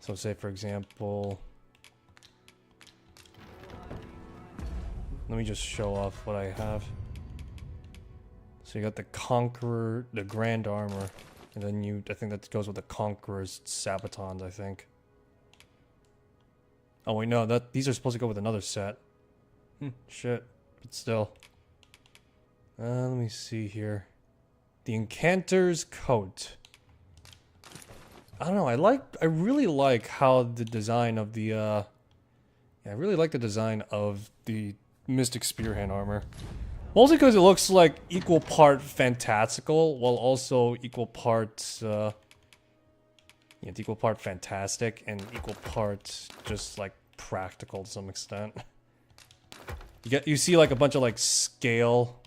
So say for example... Let me just show off what I have. So you got the Conqueror, the Grand Armor, and then I think that goes with the Conqueror's Sabatons, I think. Oh wait, no, these are supposed to go with another set. Shit, but still. Let me see here. The Incanter's Coat. I don't know, I really like how the design of the, yeah, I really like the design of the Mystic Spearhand armor. Mostly because it looks like equal part fantastical, while also equal part, yeah, it's equal part fantastic and equal part just like practical to some extent. You see like a bunch of like scale...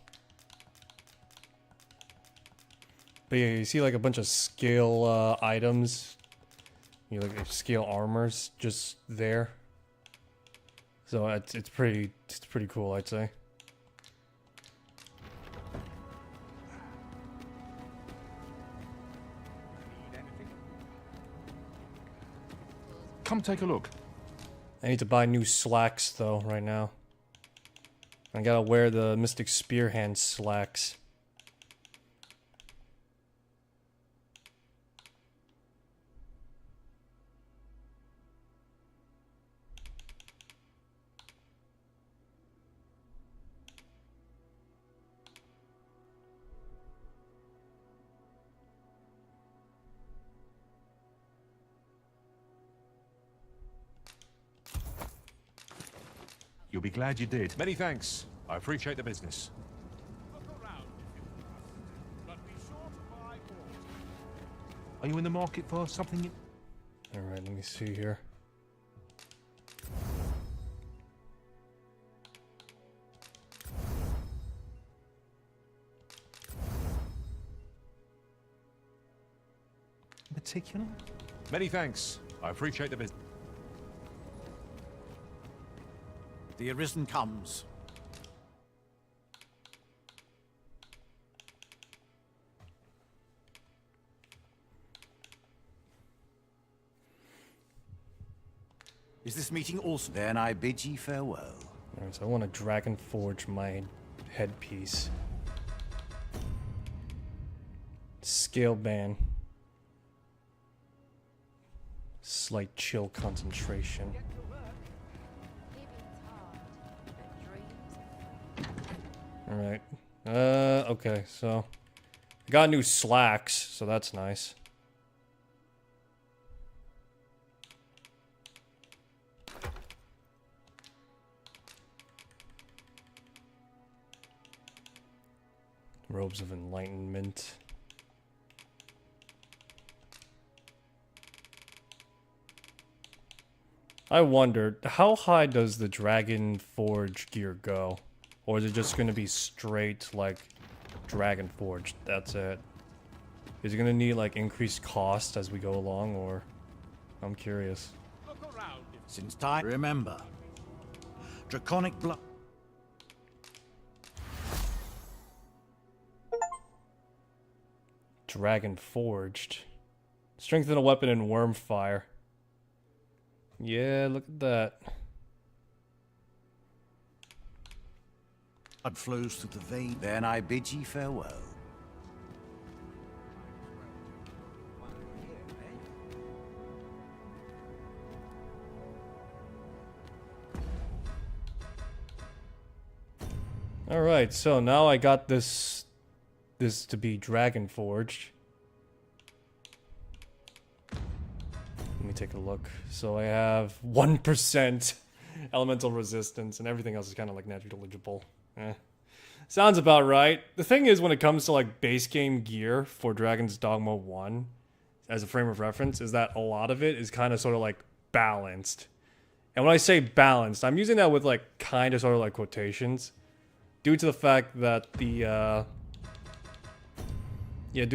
But yeah, you see like a bunch of scale items, you know, like scale armors just there. So it's pretty cool, I'd say. Come take a look. I need to buy new slacks though right now. I gotta wear the Mystic Spearhand slacks. You'll be glad you did. Many thanks. I appreciate the business. Are you in the market for something? Alright, let me see here. In particular? Many thanks. I appreciate the business. The Arisen comes. Is this meeting also? Then I bid ye farewell. Alright, so I want to Dragon Forge my headpiece. Scale ban. Slight chill concentration. Alright. Okay, so I got new slacks, so that's nice. Robes of Enlightenment. I wondered, how high does the Dragon Forge gear go? Or is it just going to be straight, like, Dragon Forge? That's it. Is it going to need, like, increased cost as we go along, or... I'm curious. Since time, remember. Draconic blood. Dragon Forged. Strengthen a weapon in Wormfire. Yeah, look at that. Blood flows through the vein. Then I bid ye farewell. Alright, so now I got this to be Dragon Forged. Let me take a look. So I have 1% elemental resistance, and everything else is kind of like negligible. Sounds about right. The thing is, when it comes to like base game gear for Dragon's Dogma 1, as a frame of reference, is that a lot of it is kind of sort of like balanced. And when I say balanced, I'm using that with like kind of sort of like quotations, due to the fact that due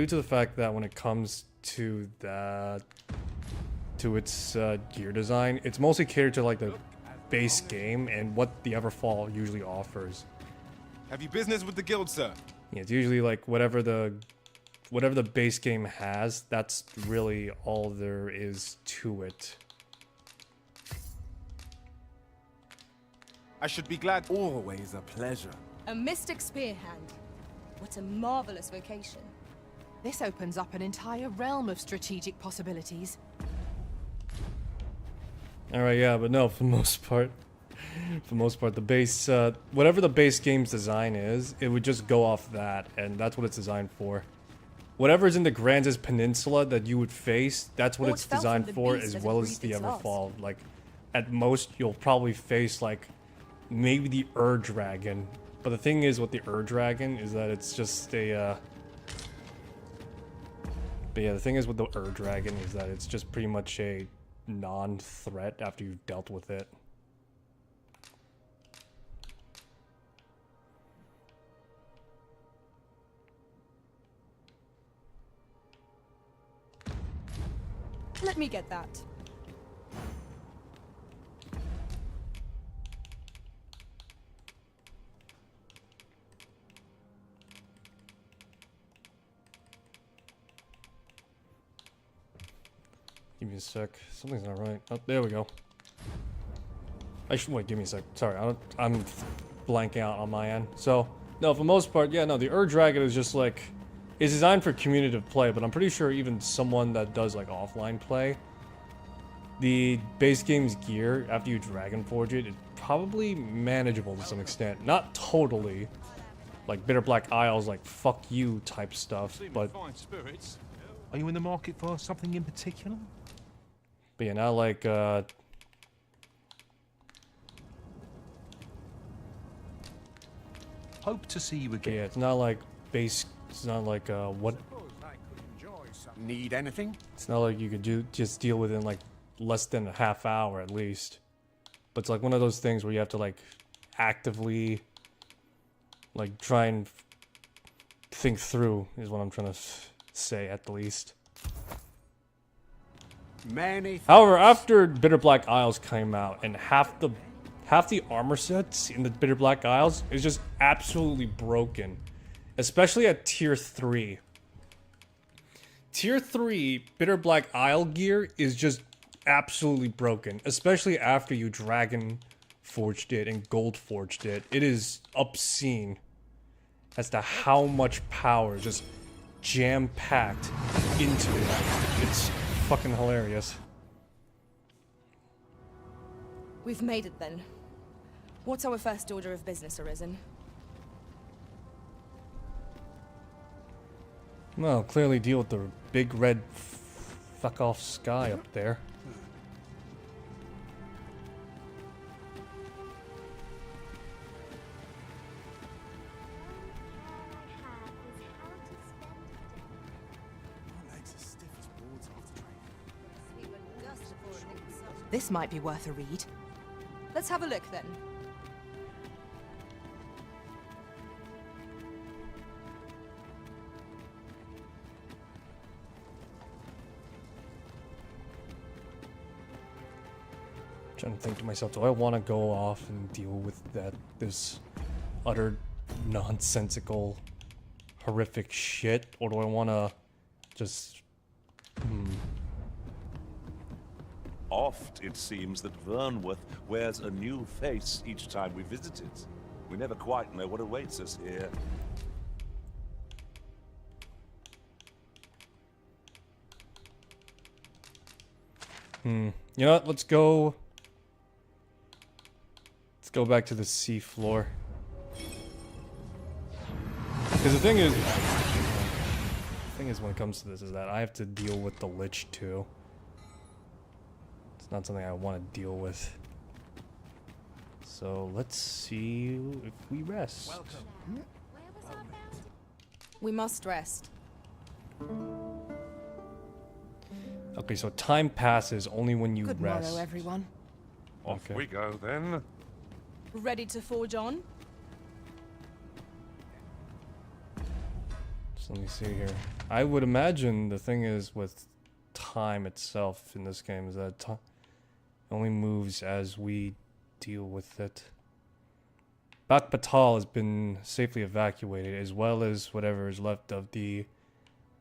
to the fact that when it comes to that, to its gear design, it's mostly catered to like the base game and what the Everfall usually offers. Have you business with the guild, sir? Yeah, it's usually like whatever the base game has, that's really all there is to it. I should be glad. Always a pleasure. A mystic spear hand. What a marvelous vocation. This opens up an entire realm of strategic possibilities. Alright, yeah, but no, for the most part, the base, whatever the base game's design is, it would just go off that, and that's what it's designed for. Whatever's in the Granz's Peninsula that you would face, that's what it's designed for, as well as the Everfall. Like, at most, you'll probably face, like, maybe the Dragon. But the thing is with the Dragon is that it's just a, But yeah, the thing is with the Dragon is that it's just pretty much a non-threat after you've dealt with it. Let me get that. Give me a sec. Something's not right. Oh, there we go. Wait, give me a sec. Sorry, I'm blanking out on my end. So, no, for the most part, yeah, no, the Dragon is just like... It's designed for communicative play, but I'm pretty sure even someone that does like offline play, the base game's gear, after you Dragon Forge it, is probably manageable to some extent. Not totally. Like Bitter Black Isles, like fuck you type stuff, but... Are you in the market for something in particular? But yeah, not like, Hope to see you again. Yeah, it's not like base. It's not like what. Need anything? It's not like you could just deal with it in like less than a half hour at least. But it's like one of those things where you have to like actively like try and think through is what I'm trying to say at the least. However, after Bitter Black Isles came out and half the armor sets in the Bitter Black Isles is just absolutely broken, especially at tier 3. Tier 3 Bitter Black Isle gear is just absolutely broken, especially after you Dragon Forged it and Gold Forged it. It is obscene as to how much power is just jam-packed into it. It's fucking hilarious. We've made it then. What's our first order of business, Arisen? Well, clearly deal with the big red fuck off sky up there. This might be worth a read. Let's have a look then. Trying to think to myself, do I want to go off and deal with this utter nonsensical, horrific shit, or do I want to just Oft it seems that Vernworth wears a new face each time we visit it. We never quite know what awaits us here. You know what? Let's go back to the sea floor. Because the thing is when it comes to this is that I have to deal with the Lich too. It's not something I want to deal with. So let's see if we rest. We must rest. Okay, so time passes only when you Good rest. morrow, everyone. Off we go then. Ready to forge on? So let me see here. I would imagine the thing is with time itself in this game is that time only moves as we deal with it. Bak Batal has been safely evacuated, as well as whatever is left of the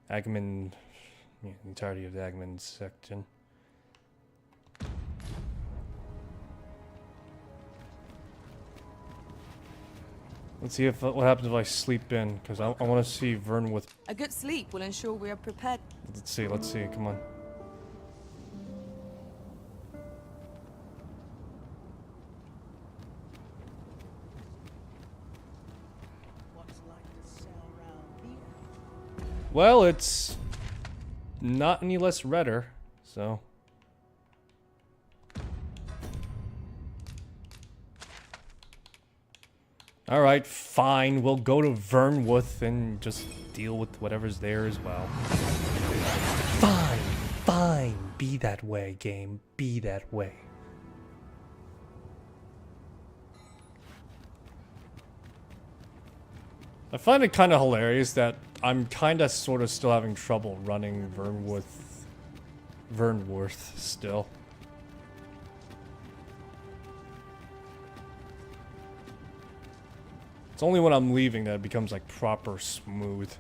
Agamemnon, the entirety of the Agamemnon section. Let's see if what happens if I sleep in, because I want to see Vernworth. A good sleep will ensure we are prepared. Let's see, come on. Well, it's not any less redder, so. Alright, fine. We'll go to Vernworth and just deal with whatever's there as well. Fine, fine. Be that way, game. Be that way. I find it kind of hilarious that I'm kind of sort of still having trouble running Vernworth still. It's only when I'm leaving that it becomes like proper smooth.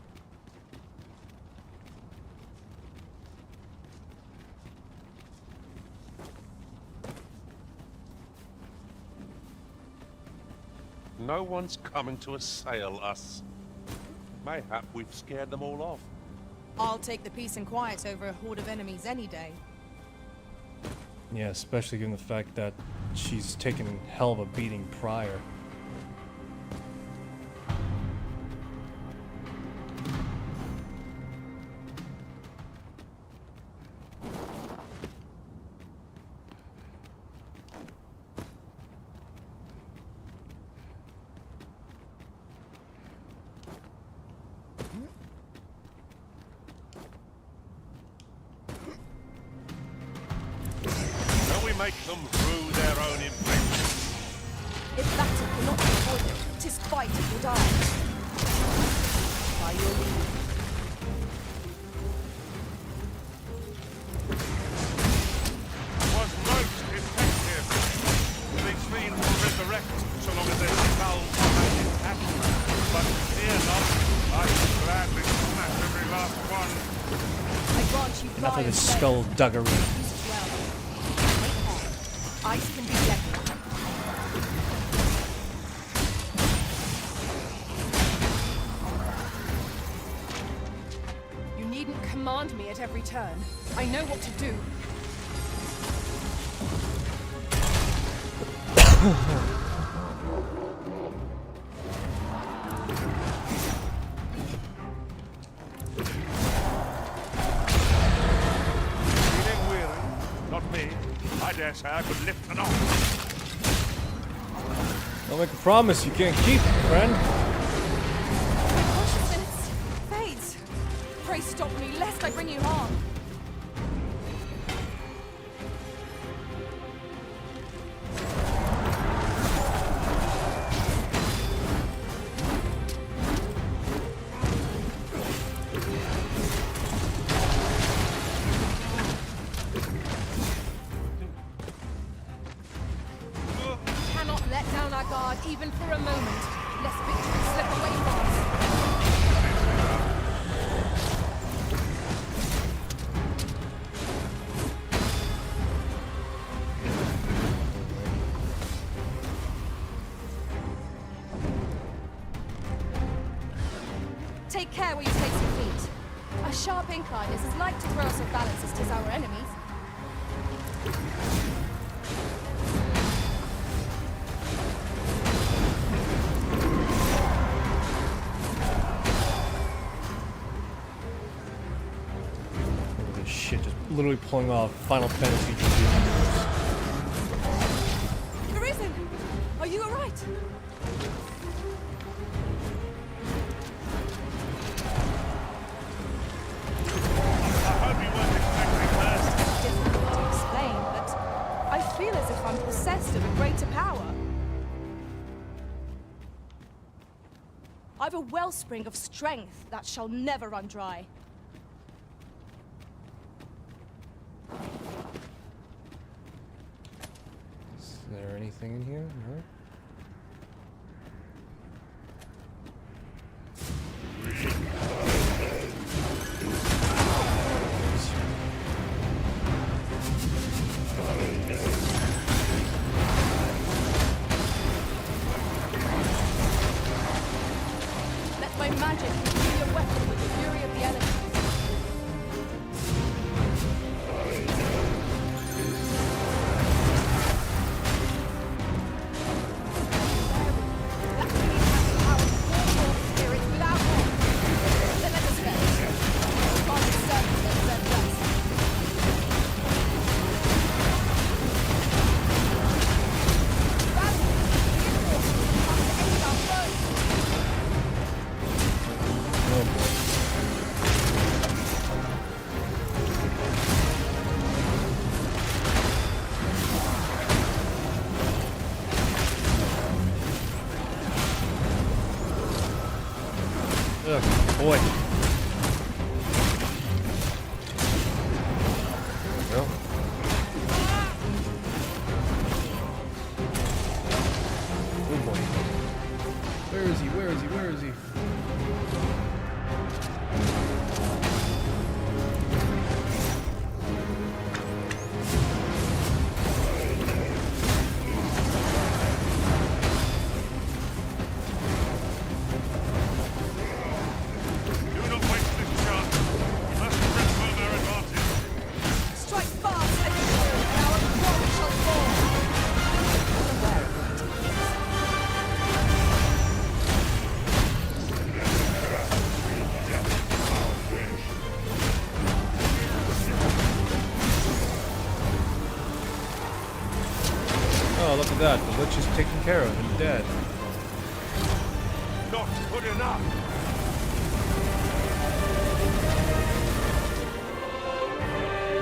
No one's coming to assail us. Mayhap we've scared them all off. I'll take the peace and quiet over a horde of enemies any day. Yeah, especially given the fact that she's taken hell of a beating prior. fight or die. By your leave. Was most effective. These fiends will resurrect so long as their skulls remain intact. But fear not, I will gladly smash every last one. I grant you Enough of this Brian's skullduggery. Use it well. Take care. Ice can be deadly. You needn't command me at every turn. I know what to do. Feeling weary? Not me. I dare say I could lift an arm. Don't make a promise you can't keep, friend. My consciousness fades. Pray stop me, lest I bring you harm. Cannot let down our guard even for a moment, lest victory slip away from us. Take care where you place your feet. A sharp incline is as like to throw us off balance as 'tis our enemies. Look at this shit, just literally pulling off Final Fantasy moves. Arisen! Are you alright? Difficult to explain, but I feel as if I'm possessed of a greater power. I've a wellspring of strength that shall never run dry. Is there anything in here? No? Let my magic be a weapon with the fury of the elements. Ugh, boy. Well. Oh boy. Where is he? Where is he? Where is he? Strike fast and true, and our throne shall fall. Oh, look at that. The witch is taken care of and dead. Not good enough.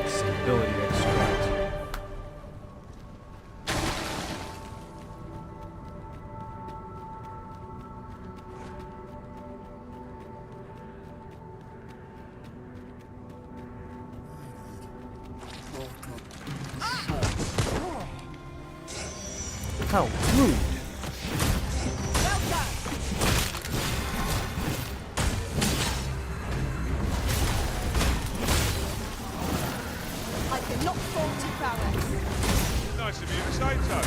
Stability extract. How rude. I cannot fault your prowess. Nice of you to say so.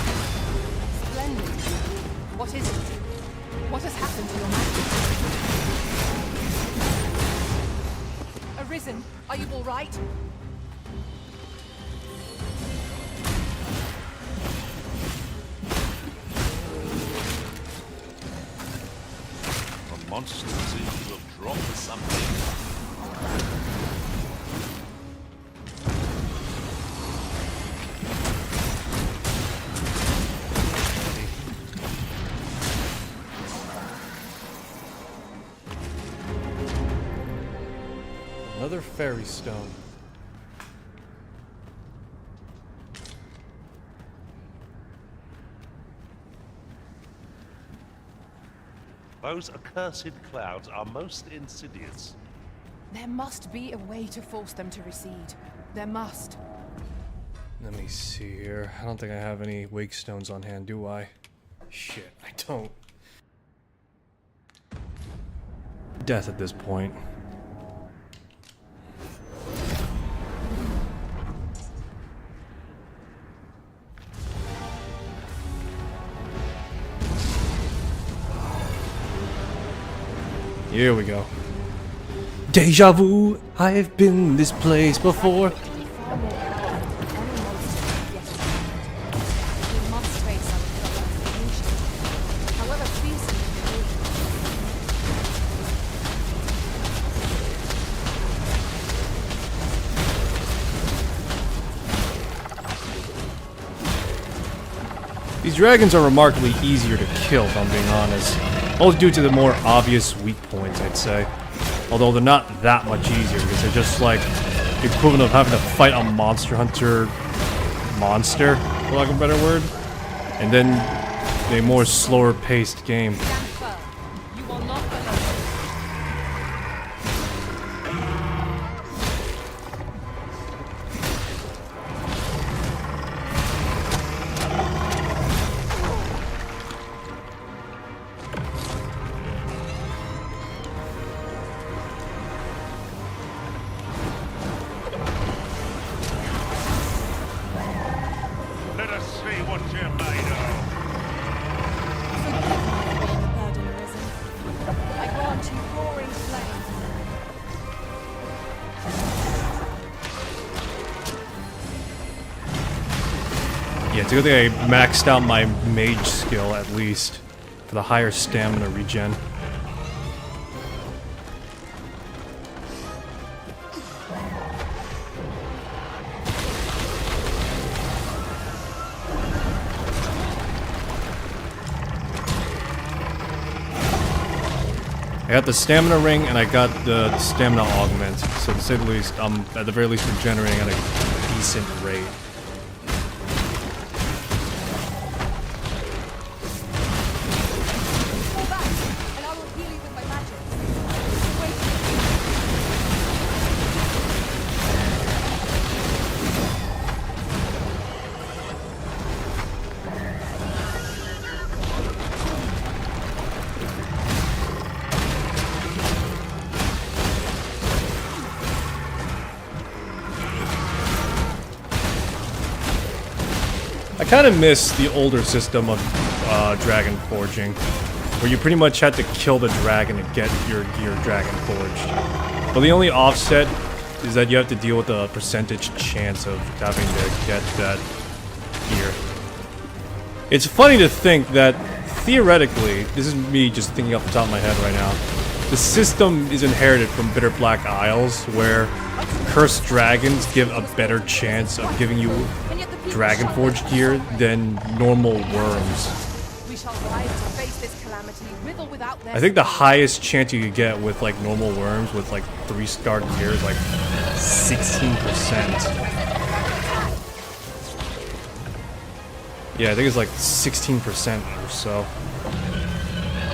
Splendid. What is it? What has happened to your majesty? Arisen, are you all right? The monster seems to have dropped something. Another fairy stone. Those accursed clouds are most insidious. There must be a way to force them to recede. There must. Let me see here. I don't think I have any wake stones on hand, do I? Shit, I don't. Death at this point. Here we go. Deja vu, I've been this place before. These dragons are remarkably easier to kill, if I'm being honest. Both due to the more obvious weak points, I'd say. Although they're not that much easier, because they're just like the equivalent of having to fight a Monster Hunter monster, for lack of a better word. And then a more slower paced game. Let us see what you're made of. I grant you roaring flame. Yeah, it's a good thing I maxed out my mage skill at least for the higher stamina regen. I got the stamina ring and I got the stamina augment, so to say the least, I'm at the very least regenerating at a decent rate. I kind of miss the older system of dragon forging, where you pretty much had to kill the dragon to get your gear dragon forged. But the only offset is that you have to deal with the percentage chance of having to get that gear. It's funny to think that, theoretically, this is me just thinking off the top of my head right now, the system is inherited from Bitter Black Isles, where cursed dragons give a better chance of giving you dragon forged gear than normal worms. We shall rise to face this calamity with or without their I think the highest chance you could get with like normal worms with like 3-star gear is like 16%. Yeah, I think it's like 16% or so.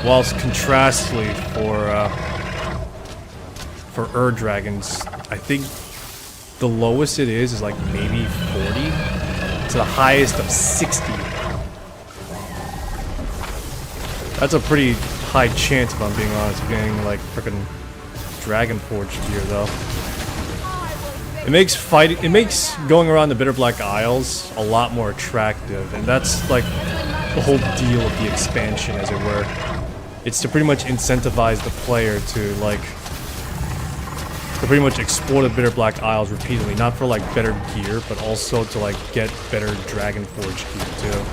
Whilst contrastly for dragons, I think the lowest it is like maybe 40 to the highest of 60. That's a pretty high chance, if I'm being honest, of getting like frickin' Dragon Forge gear though. It makes going around the Bitterblack Isles a lot more attractive, and that's like the whole deal of the expansion, as it were. It's to pretty much incentivize the player to pretty much explore the Bitterblack Isles repeatedly, not for like better gear, but also to like get better Dragon Forge gear too.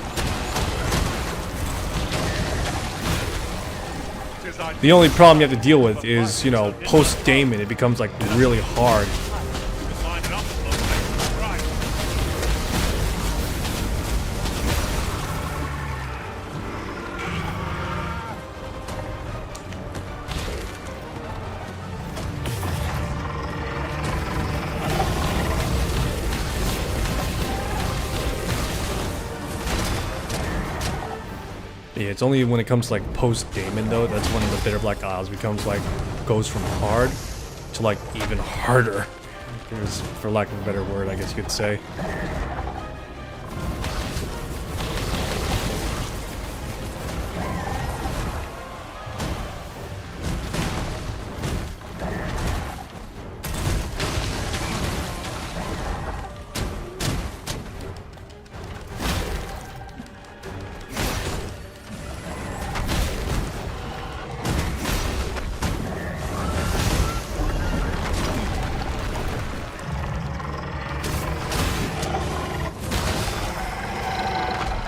The only problem you have to deal with is, you know, post-Daemon, it becomes like really hard. Yeah, it's only when it comes to like post-Daemon though, that's when the Bitterblack Isles becomes like, goes from hard to like even harder. For lack of a better word, I guess you could say.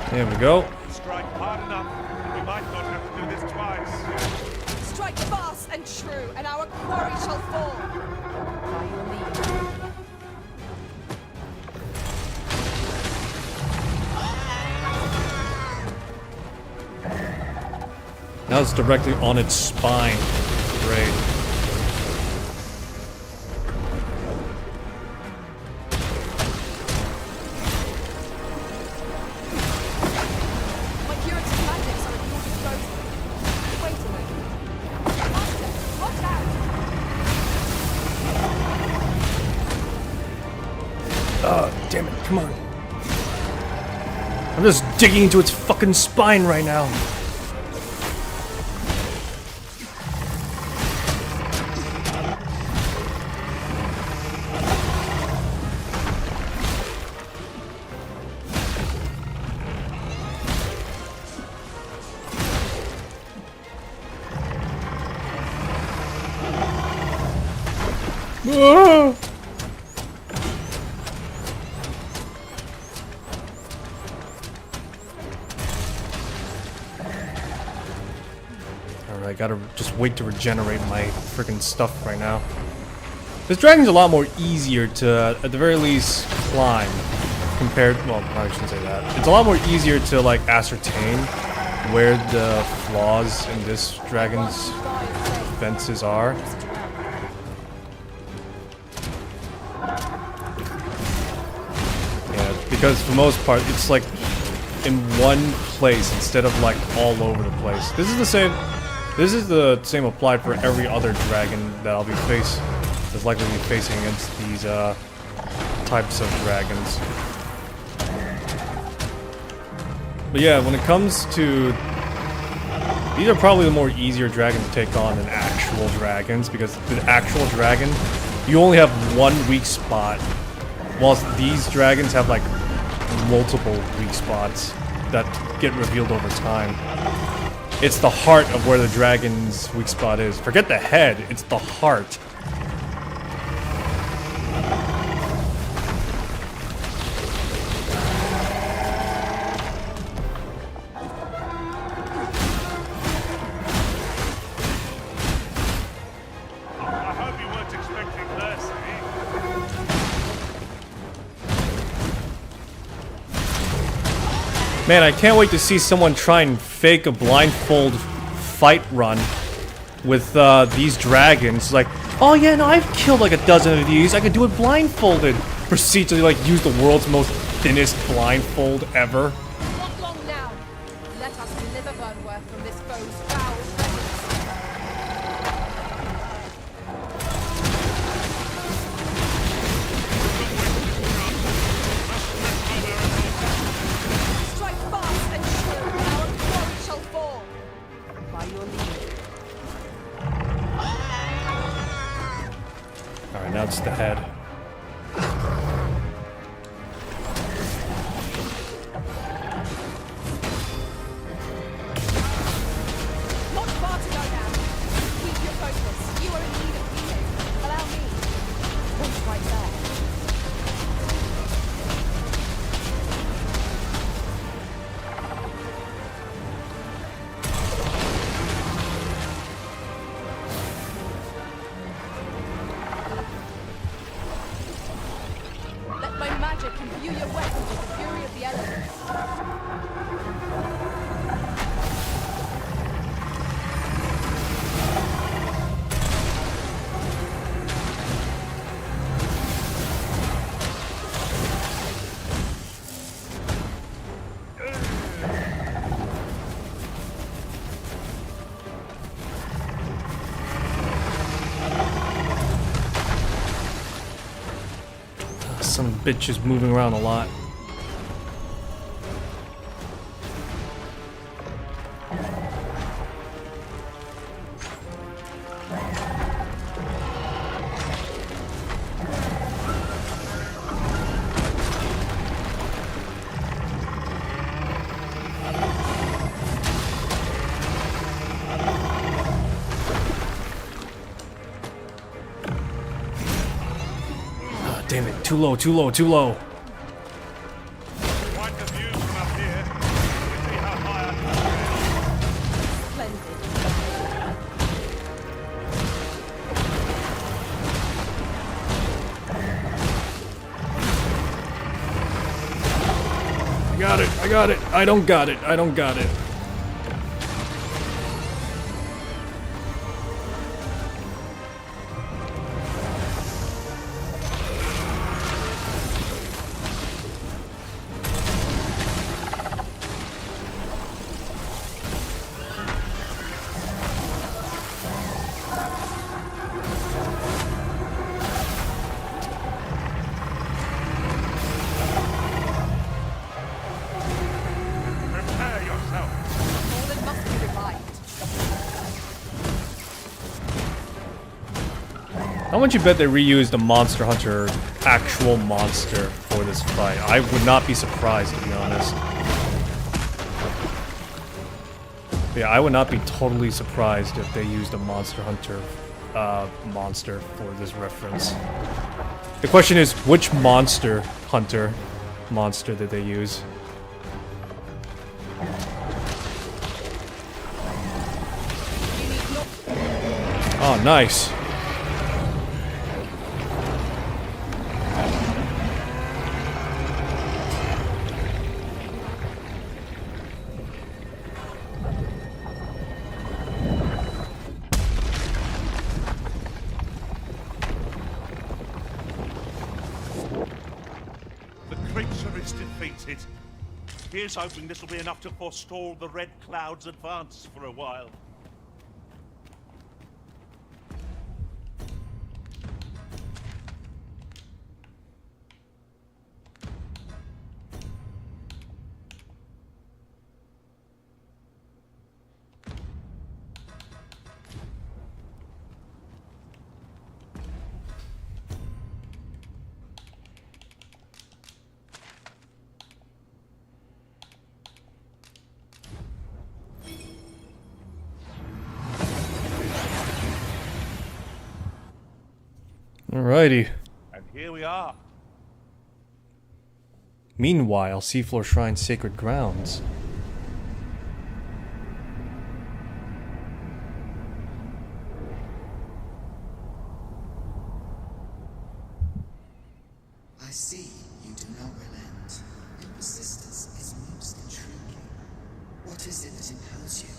There we go. Strike hard enough, and we might not have to do this twice. Strike fast and true, and our quarry shall fall. By your lead. Now it's directly on its spine. Great. Oh, damn it, come on. I'm just digging into its fucking spine right now. Ah! Alright, gotta just wait to regenerate my freaking stuff right now. This dragon's a lot more easier to, at the very least, climb compared, well, I shouldn't say that. It's a lot more easier to, like, ascertain where the flaws in this dragon's defenses are. Yeah, because for the most part, it's like in one place instead of like all over the place. This is the same applied for every other dragon that I'll be that's likely to be facing against these types of dragons. But yeah, when it comes to, these are probably the more easier dragons to take on than actual dragons, because the actual dragon, you only have one weak spot, whilst these dragons have like multiple weak spots that get revealed over time. It's the heart of where the dragon's weak spot is. Forget the head, it's the heart. Man, I can't wait to see someone try and fake a blindfold fight run with these dragons. Like, oh yeah, no, I've killed like a dozen of these. I could do it blindfolded. Proceed to like use the world's most thinnest blindfold ever. Not long now. Let us deliver Burnworth from this foe's foul presence. Strike fast and true, and our quarry shall fall. now it's the head. Not far to go now. Keep your focus. You are in need of healing. Allow me. Point right there. Let my magic imbue your weapon with the fury of the elements. Some bitch is moving around a lot. Damn it, too low, too low, too low. Quite the view from up here. We see how high I can I got it, I got it. I don't got it, I don't got it. prepare yourself. Fallen must be revived. How much you bet they reused the Monster Hunter actual monster for this fight? I would not be surprised, to be honest. Yeah, I would not be totally surprised if they used a Monster Hunter monster for this reference. The question is, which Monster Hunter monster did they use? Oh, nice. The creature is defeated. Here's hoping this will be enough to forestall the Red Cloud's advance for a while. Alrighty. And here we are. Meanwhile, Seafloor Shrine's sacred grounds. I see you do not relent. Your persistence is most intriguing. What is it that impels you?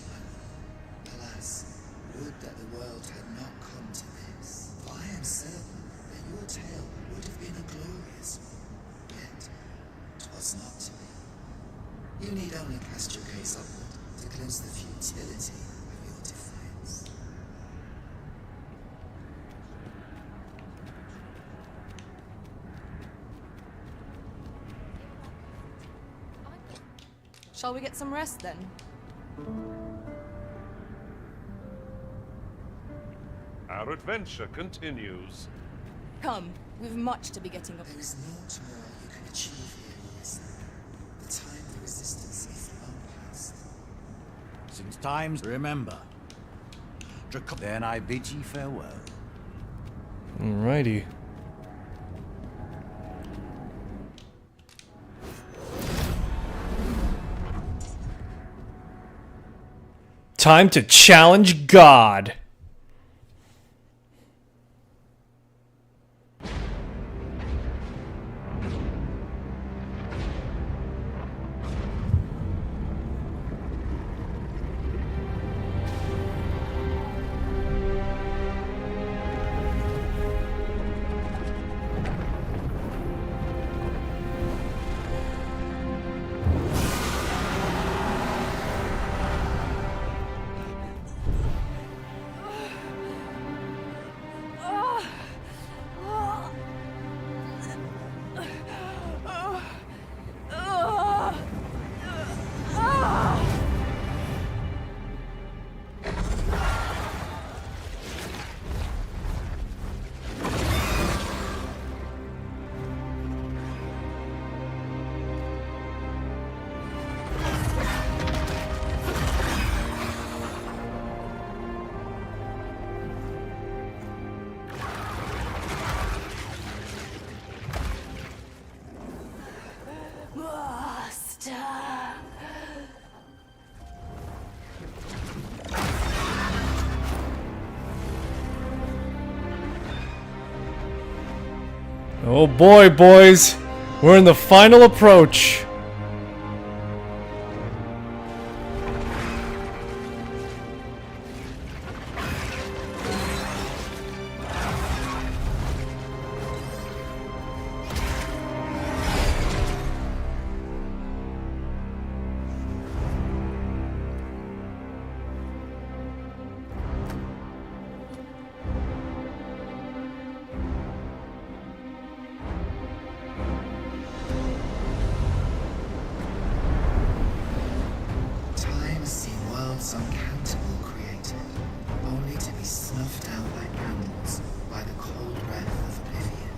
Alas, would that the world had not come to this. For I am certain that your tale would have been a glorious one. Yet, 'twas not to be. You need only cast your gaze upward to glimpse the futility of your defiance. Shall we get some rest then? Our adventure continues. Come, we've much to be getting up. There is naught more you can achieve here, Louis. The time of the resistance is long past. Since times remember. Then I bid ye farewell. Alrighty. Time to challenge God. Oh boy, boys. We're in the final approach. Uncountable created, only to be snuffed out like candles by the cold breath of oblivion.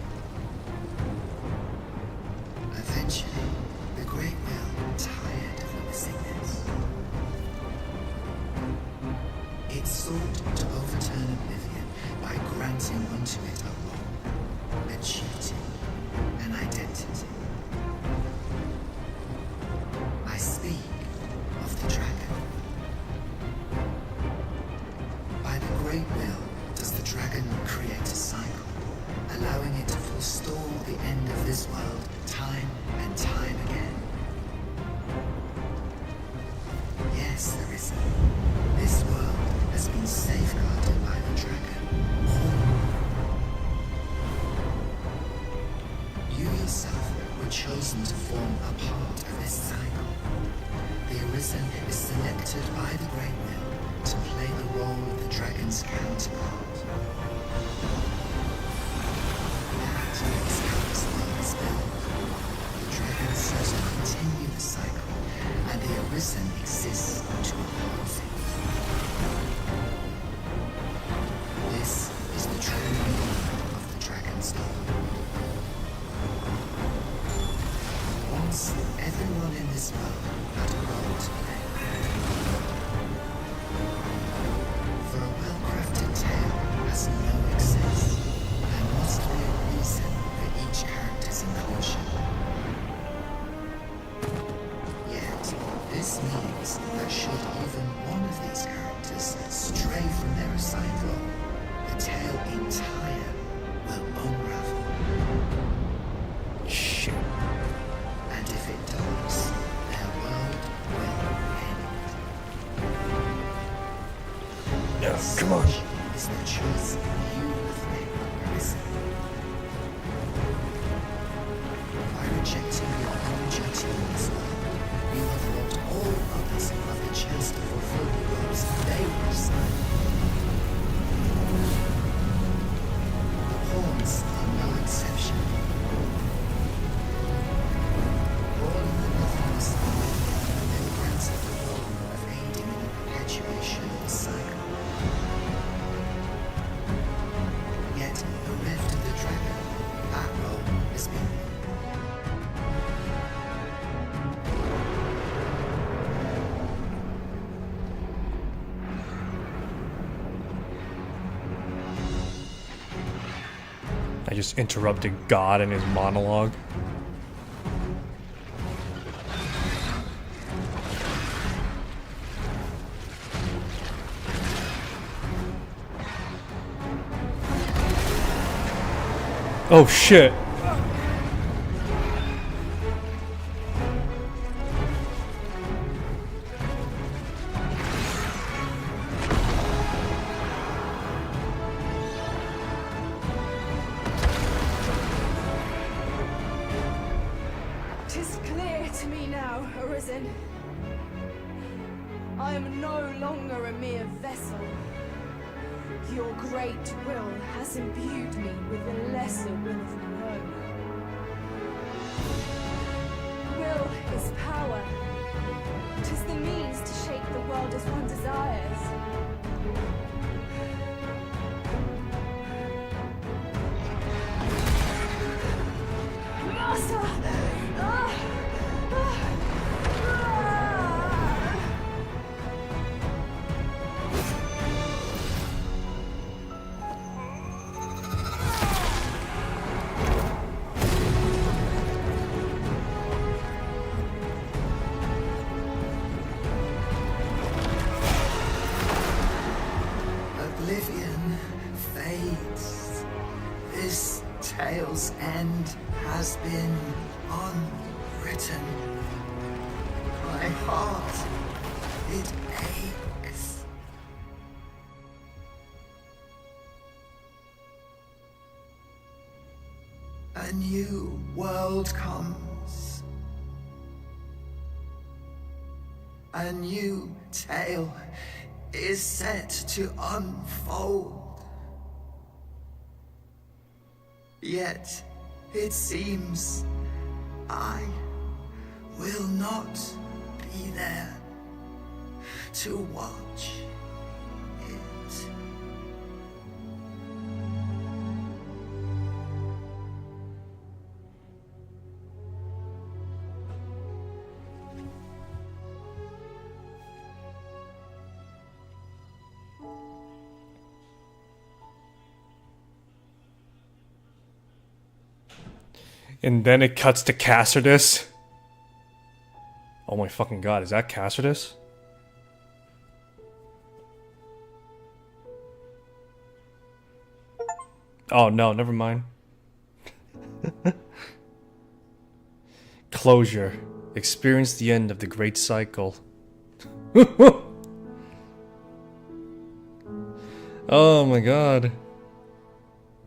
Eventually, the Great Will tired of witnessing this. It sought to overturn oblivion by granting unto it a role, a duty, an identity. I speak of the dragon. By the Great Will does the dragon create a cycle, allowing it to forestall the end of this world time and time again. Yes, Arisen, this world has been safeguarded by the dragon. You yourself were chosen to form a part of this cycle. The Arisen is selected by the Great Will to play the role of the dragon's counterpart. That is how this world is built. The dragon serves to continue the cycle, and the Arisen exists to oppose it. This is the true meaning of the dragon's law. Once, everyone in this world had a role to play. For a well-crafted tale has no excess. There must be a reason for each character's inclusion. Yet, this means that should even one of these characters stray from their assigned role, the tale entire will unravel. Shit. And if it does, their world will end. Oh, come on. Is the choice you have made, Arisen. By rejecting your own duty in this world, you have robbed all others of the chance to fulfill the roles they were assigned. The pawns are no exception. All in the nothingness of life, they were granted the role of aiding in the perpetuation of the cycle. Yet, the rift of the dragon I just interrupted God in his monologue. Oh shit. Tis clear to me now, Arisen. I am no longer a mere vessel. Your great will has imbued me with a lesser will of my own. Will is power. 'Tis the means to shape the world as one desires. Master! Oblivion fades. This tale's end has been unwritten. My heart, it aches. A new world comes. A new tale is set to unfold. Yet, it seems I will not be there to watch it. And then it cuts to Cassius. Oh my fucking god, is that Cassius? Oh no, never mind. Closure. Experience the end of the great cycle. Oh my god.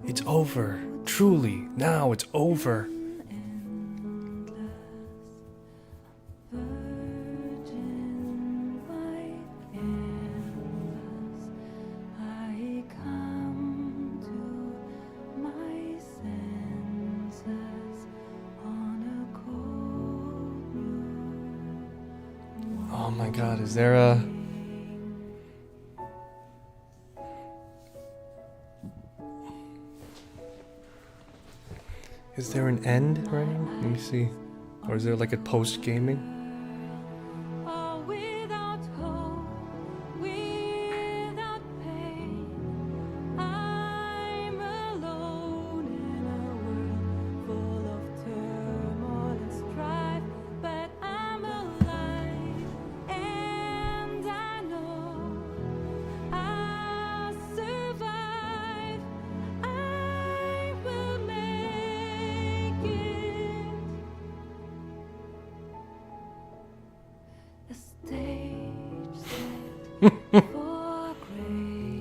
It's over. Truly, now it's over. Oh my god, is there a... Is there an end or anything? Let me see. Or is there like a post-gaming?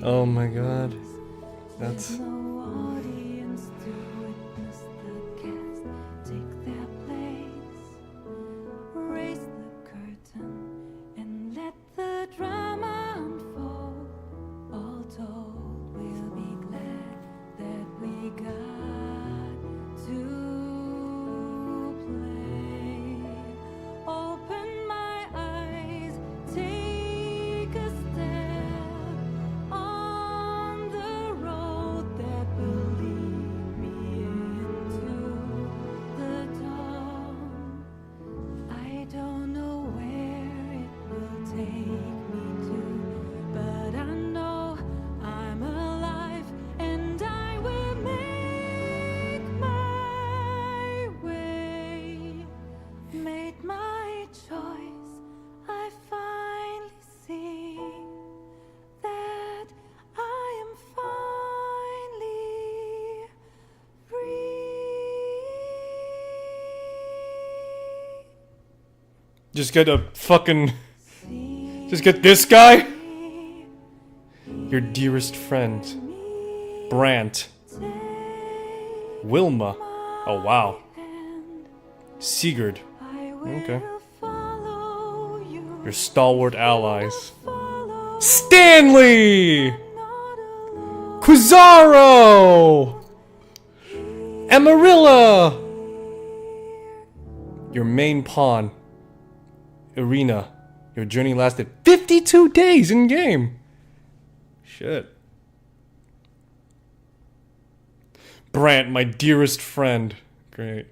Oh my god. That's... Just get a fucking... Just get this guy? Your dearest friend. Brant. Wilma. Oh, wow. Sigurd. Okay. Your stalwart allies. Stanley! Quizaro! Amarilla! Your main pawn. Irina. Your journey lasted 52 days in game. Shit. Brant, my dearest friend. Great.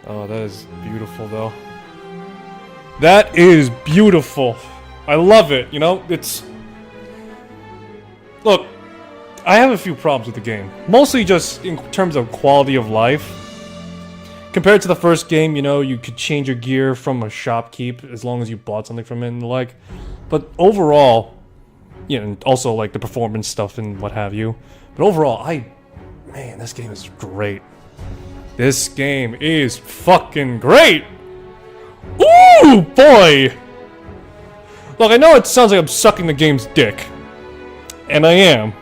Oh, that is beautiful, though. That is beautiful. I love it, you know? It's... Look, I have a few problems with the game. Mostly just in terms of quality of life. Compared to the first game, you know, you could change your gear from a shopkeep as long as you bought something from it and the like. But overall, you know, and also like the performance stuff and what have you. But overall, man, this game is great. This game is fucking great! Ooh, boy! Look, I know it sounds like I'm sucking the game's dick. And I am.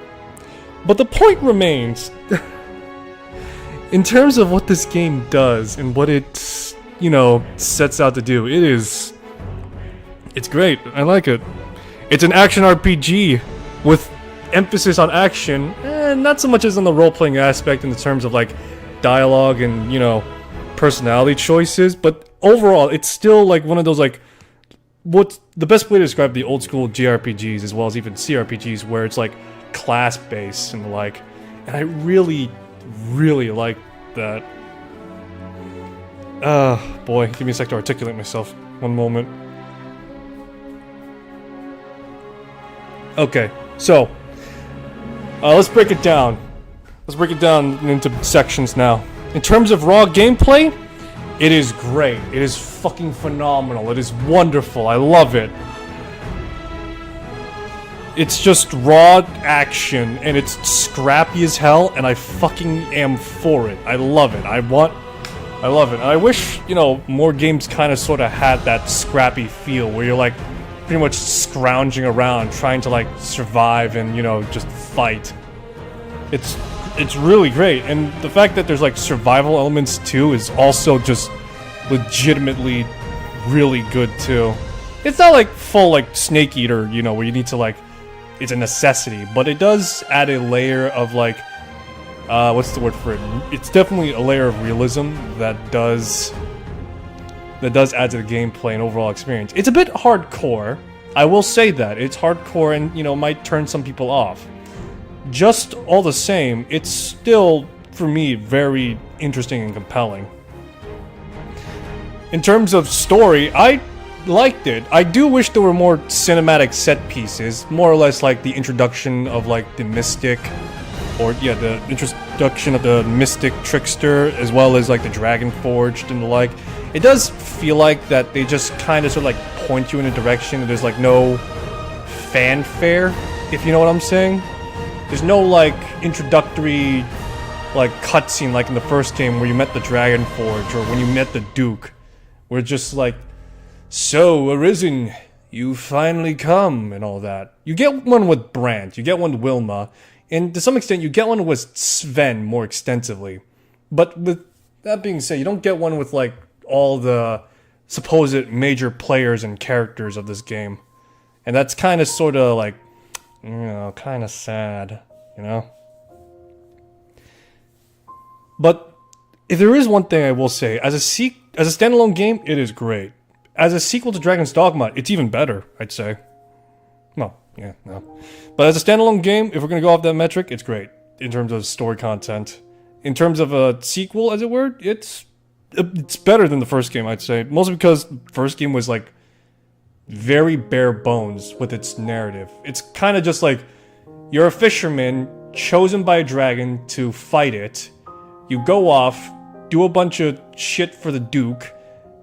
But the point remains. In terms of what this game does and what it, you know, sets out to do, it's great. I like it. It's an action RPG with emphasis on action, and not so much as on the role-playing aspect in the terms of, like, dialogue and, you know, personality choices, but overall, it's still, like, one of those, like, what's the best way to describe the old-school JRPGs, as well as even CRPGs, where it's, like, class-based and the like, and I really like that. Boy, give me a sec to articulate myself. One moment. Okay, so, let's break it down. Let's break it down into sections now. In terms of raw gameplay, it is great. It is fucking phenomenal. It is wonderful. I love it. It's just raw action, and it's scrappy as hell, and I fucking am for it. I love it. I love it. And I wish, you know, more games kind of sort of had that scrappy feel, where you're, like, pretty much scrounging around, trying to, like, survive and, you know, just fight. It's really great, and the fact that there's, like, survival elements, too, is also just legitimately really good, too. It's not, like, full, like, Snake Eater, you know, where you need to, like, it's a necessity, but it does add a layer of, like, what's the word for it? It's definitely a layer of realism that does add to the gameplay and overall experience. It's a bit hardcore, I will say that. It's hardcore and, you know, might turn some people off. Just all the same, it's still, for me, very interesting and compelling. In terms of story, I liked it. I do wish there were more cinematic set pieces, more or less like the introduction of, like, the mystic, or yeah, the introduction of the mystic trickster, as well as, like, the dragon forged and the like. It does feel like that they just kind of sort of, like, point you in a direction and there's, like, no fanfare, if you know what I'm saying. There's no, like, introductory, like, cutscene like in the first game where you met the dragon forge or when you met the duke, where it's just like, so, Arisen, you finally come, and all that. You get one with Brant, you get one with Wilma, and to some extent you get one with Sven more extensively. But with that being said, you don't get one with, like, all the supposed major players and characters of this game. And that's kind of sort of, like, you know, kind of sad, you know? But if there is one thing I will say, as a standalone game, it is great. As a sequel to Dragon's Dogma, it's even better, I'd say. No. But as a standalone game, if we're gonna go off that metric, it's great. In terms of story content. In terms of a sequel, as it were, it's better than the first game, I'd say. Mostly because the first game was, like, very bare bones with its narrative. It's kind of just like, you're a fisherman chosen by a dragon to fight it. You go off, do a bunch of shit for the Duke,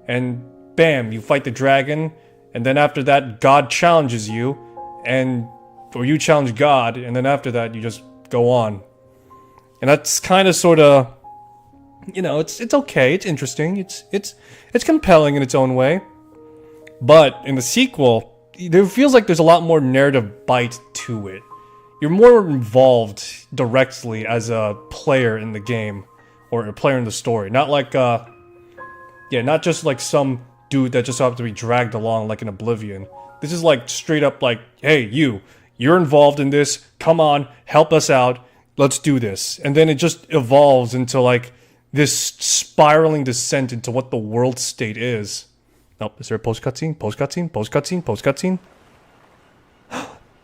and bam, you fight the dragon, and then after that, God challenges you, or you challenge God, and then after that, you just go on. And that's kind of sort of, you know, it's okay, it's interesting, it's compelling in its own way. But in the sequel, there feels like there's a lot more narrative bite to it. You're more involved directly as a player in the game, or a player in the story. Not like, not just like some dude that just have to be dragged along like in Oblivion. This is like straight up like, hey, you're involved in this, come on, help us out, let's do this. And then it just evolves into like this spiraling descent into what the world state is. Oh, is there a post cutscene? Post cutscene? Post cutscene? Post cutscene?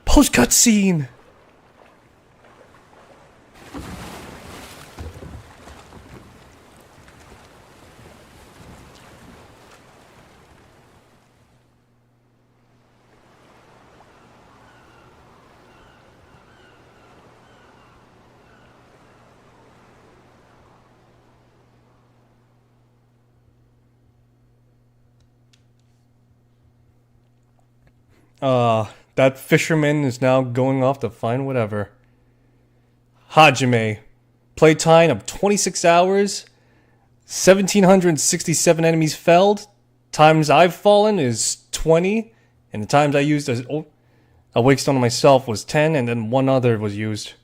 Post cutscene! That fisherman is now going off to find whatever. Hajime. Playtime of 26 hours. 1,767 enemies felled. Times I've fallen is 20. And the times I used as a wake stone on myself was 10. And then one other was used.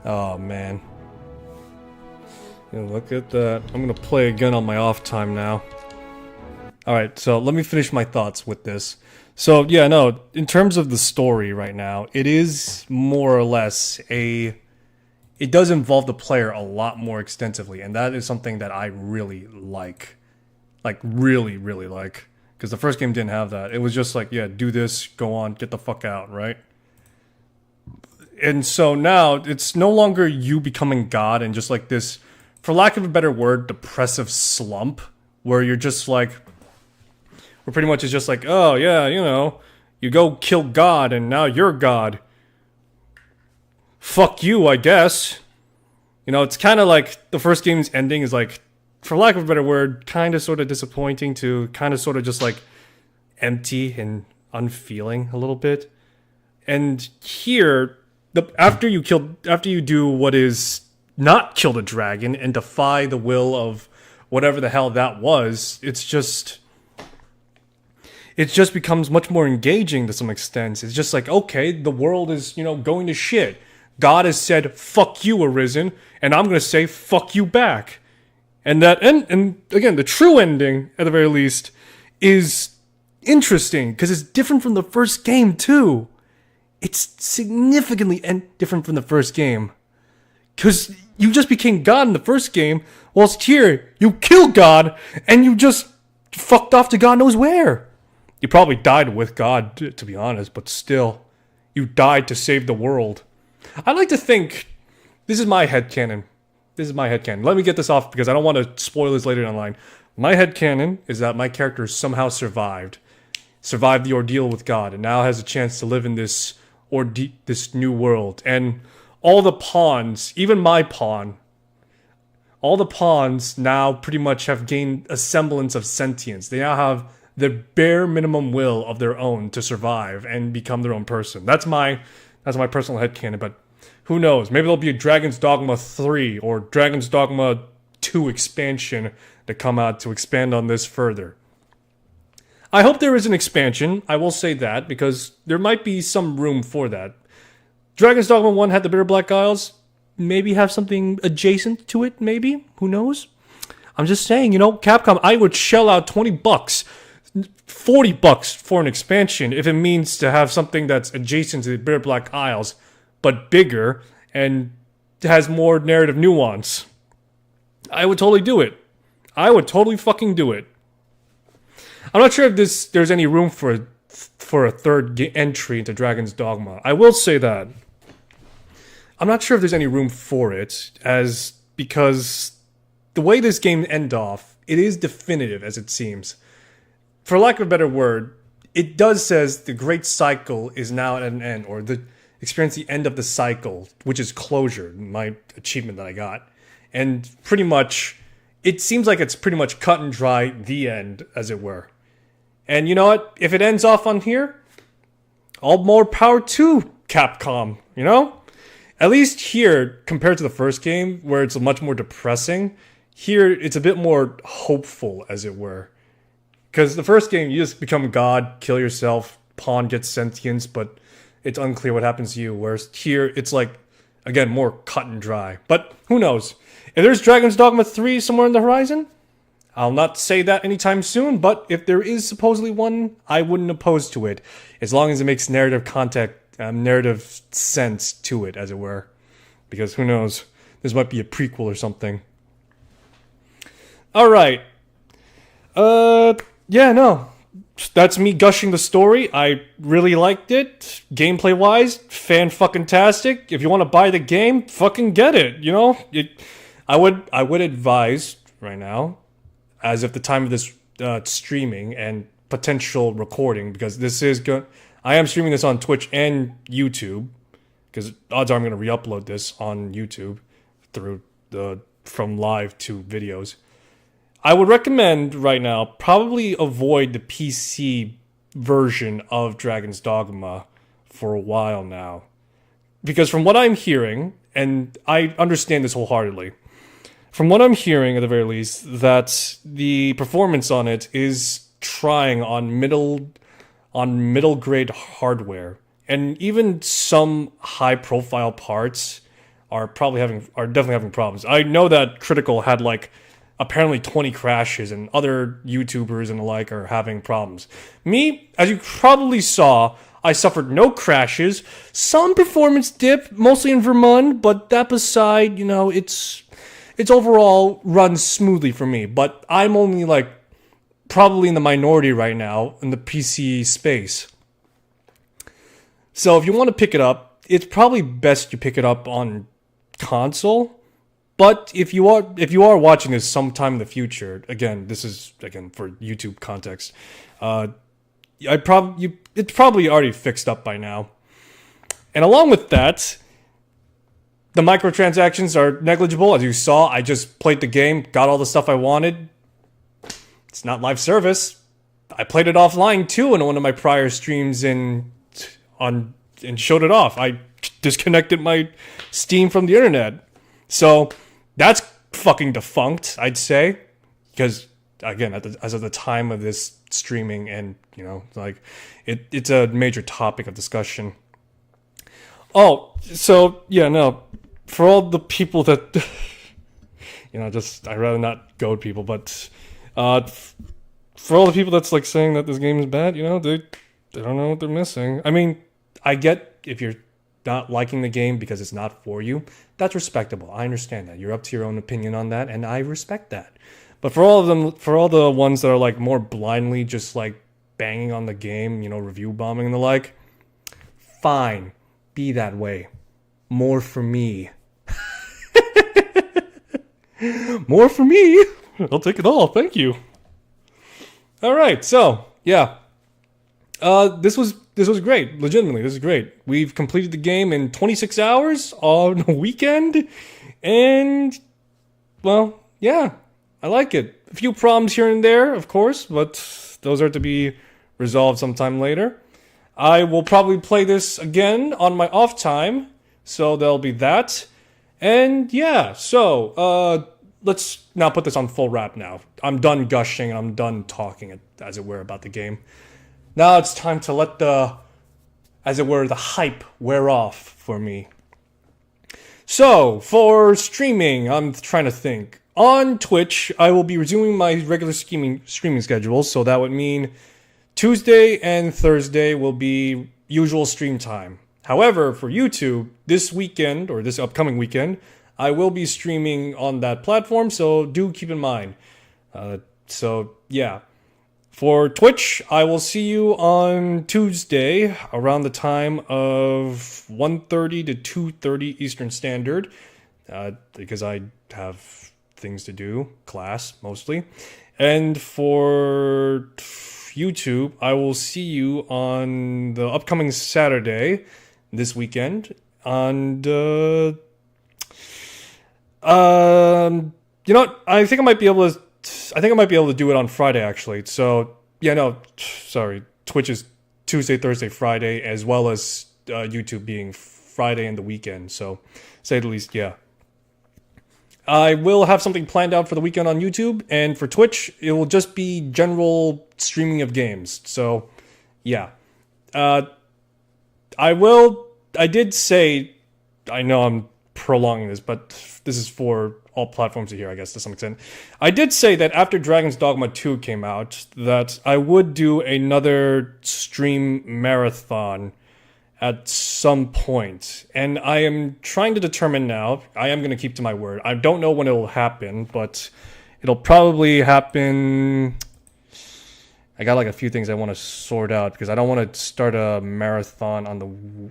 Oh, man. Look at that. I'm gonna play again on my off time now. Alright, so let me finish my thoughts with this. So, yeah, no, in terms of the story right now, it is more or less it does involve the player a lot more extensively, and that is something that I really like. Like, really, really like. Because the first game didn't have that. It was just like, yeah, do this, go on, get the fuck out, right? And so now, it's no longer you becoming God and just like this, for lack of a better word, depressive slump, where you're just like, where pretty much it's just like, oh yeah, you know, you go kill God and now you're God. Fuck you, I guess. You know, it's kind of like, the first game's ending is like, for lack of a better word, kind of sort of disappointing to kind of sort of just like empty and unfeeling a little bit. And here, after you do what is not kill the dragon and defy the will of whatever the hell that was, it just becomes much more engaging to some extent. It's just like, okay, the world is, you know, going to shit. God has said, fuck you, Arisen, and I'm gonna say, fuck you back. And again, the true ending, at the very least, is interesting, because it's different from the first game, too. It's significantly different from the first game. Because you just became God in the first game, whilst here, you killed God, and you just fucked off to God knows where. You probably died with God, to be honest, but still, you died to save the world. I like to think, this is my headcanon. Let me get this off, because I don't want to spoil this later down the line. My headcanon is that my character somehow survived the ordeal with God, and now has a chance to live in this new world. And all the pawns, even my pawn, all the pawns now pretty much have gained a semblance of sentience. They now have the bare minimum will of their own to survive and become their own person. That's my personal headcanon, but who knows? Maybe there'll be a Dragon's Dogma 3 or Dragon's Dogma 2 expansion to come out to expand on this further. I hope there is an expansion, I will say that, because there might be some room for that. Dragon's Dogma 1 had the Bitter Black Isles. Maybe have something adjacent to it, maybe? Who knows? I'm just saying, you know, Capcom, I would shell out $20, $40 for an expansion if it means to have something that's adjacent to the Bitter Black Isles, but bigger and has more narrative nuance. I would totally do it. I would totally fucking do it. I'm not sure if there's any room for a third entry into Dragon's Dogma. I will say that. I'm not sure if there's any room for it, because the way this game ends off, it is definitive as it seems. For lack of a better word, it does says the great cycle is now at an end, or experience the end of the cycle, which is closure, my achievement that I got. And pretty much, it seems like it's pretty much cut and dry, the end, as it were. And you know what? If it ends off on here, all more power to Capcom, you know? At least here, compared to the first game, where it's much more depressing, here it's a bit more hopeful, as it were. Because the first game, you just become God, kill yourself, pawn gets sentience, but it's unclear what happens to you. Whereas here, it's like, again, more cut and dry. But who knows? If there's Dragon's Dogma 3 somewhere on the horizon, I'll not say that anytime soon, but if there is supposedly one, I wouldn't oppose to it, as long as it makes narrative sense to it, as it were. Because who knows? This might be a prequel or something. Alright. Yeah, no. That's me gushing the story. I really liked it. Gameplay-wise, fan-fucking-tastic. If you want to buy the game, fucking get it, you know? I would advise, right now, as of the time of this streaming and potential recording, because this is I am streaming this on Twitch and YouTube, because odds are I'm going to re-upload this on YouTube through from live to videos. I would recommend right now probably avoid the PC version of Dragon's Dogma for a while now, because from what I'm hearing, and I understand this wholeheartedly, from what I'm hearing at the very least, that the performance on it is trying on middle grade hardware, and even some high profile parts are definitely having problems. I know that Critical had like apparently 20 crashes, and other YouTubers and the like are having problems. Me, as you probably saw, I suffered no crashes, some performance dip, mostly in Vermont, but that beside, you know, it's overall runs smoothly for me. But I'm only like probably in the minority right now in the PC space. So if you want to pick it up, it's probably best you pick it up on console. But if you are watching this sometime in the future, again, this is for YouTube context, it's probably already fixed up by now. And along with that, the microtransactions are negligible. As you saw, I just played the game, got all the stuff I wanted. It's not live service. I played it offline too in one of my prior streams and showed it off. I disconnected my Steam from the internet. So that's fucking defunct, I'd say. Because, again, as of the time of this streaming, and, you know, like, it's a major topic of discussion. Oh, so, yeah, no. For all the people that, you know, I'd rather not goad people, but for all the people that's, like, saying that this game is bad, you know, they don't know what they're missing. I mean, I get if you're not liking the game because it's not for you, that's respectable. I understand that. You're up to your own opinion on that, and I respect that. But for all the ones that are, like, more blindly just, like, banging on the game, you know, review bombing and the like, fine. Be that way. More for me. More for me. I'll take it all. Thank you. All right. So, yeah. This was great. Legitimately, this is great. We've completed the game in 26 hours on a weekend. And, well, yeah. I like it. A few problems here and there, of course, but those are to be resolved sometime later. I will probably play this again on my off time, so there'll be that. And yeah, so let's now put this on full wrap now. I'm done gushing and I'm done talking, as it were, about the game. Now it's time to let the hype wear off for me. So, for streaming, I'm trying to think. On Twitch, I will be resuming my regular streaming schedule, so that would mean Tuesday and Thursday will be usual stream time. However, for YouTube, this weekend, or this upcoming weekend, I will be streaming on that platform, so do keep in mind. So, yeah. For Twitch, I will see you on Tuesday around the time of 1:30 to 2:30 Eastern Standard, because I have things to do, class mostly. And for YouTube, I will see you on the upcoming Saturday, this weekend, and You know what? I think I might be able to do it on Friday, actually. So, yeah, no, sorry. Twitch is Tuesday, Thursday, Friday, as well as YouTube being Friday and the weekend. So, say the least, yeah. I will have something planned out for the weekend on YouTube, and for Twitch, it will just be general streaming of games. So, yeah. I did say, I know I'm prolonging this, but this is for all platforms to hear, I guess, to some extent. I did say that after Dragon's Dogma 2 came out, that I would do another stream marathon at some point. And I am trying to determine now, I am going to keep to my word. I don't know when it'll happen, but it'll probably happen... I got like a few things I want to sort out, because I don't want to start a marathon on the...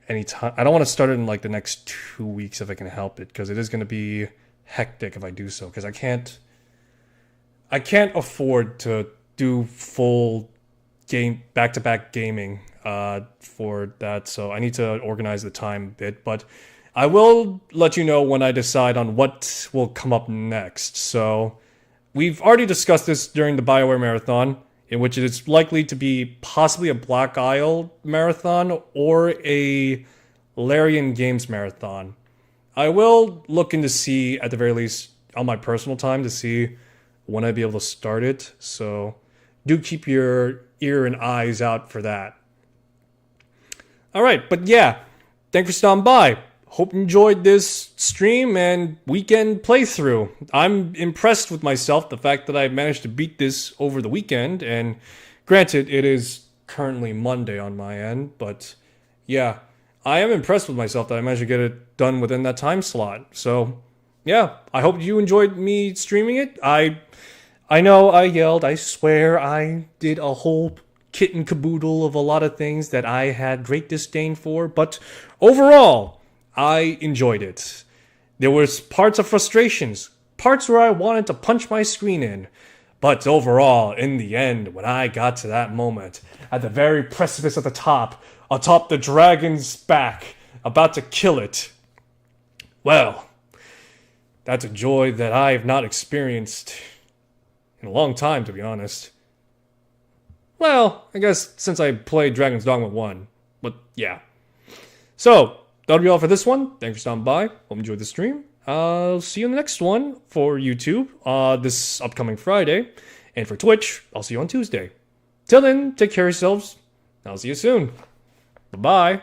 anytime. I don't want to start it in like the next 2 weeks if I can help it, because it is going to be hectic if I do so, because I can't afford to do full game back-to-back gaming for that, so I need to organize the time a bit, but I will let you know when I decide on what will come up next. So we've already discussed this during the BioWare marathon, in which it is likely to be possibly a Black Isle marathon or a Larian Games marathon. I will look into see, at the very least, on my personal time, to see when I'd be able to start it. So do keep your ear and eyes out for that. Alright, but yeah, thanks for stopping by. Hope you enjoyed this stream and weekend playthrough. I'm impressed with myself, the fact that I managed to beat this over the weekend, and granted, it is currently Monday on my end, but yeah, I am impressed with myself that I managed to get it done within that time slot. So yeah, I hope you enjoyed me streaming it. I know I yelled, I swear, I did a whole kit and caboodle of a lot of things that I had great disdain for, but overall, I enjoyed it. There was parts of frustrations, parts where I wanted to punch my screen in, but overall, in the end, when I got to that moment, at the very precipice at the top, atop the dragon's back, about to kill it, well, that's a joy that I have not experienced in a long time, to be honest. Well, I guess since I played Dragon's Dogma 1, but yeah. So, that'll be all for this one. Thanks for stopping by. Hope you enjoyed the stream. I'll see you in the next one for YouTube this upcoming Friday. And for Twitch, I'll see you on Tuesday. Till then, take care of yourselves. I'll see you soon. Bye-bye.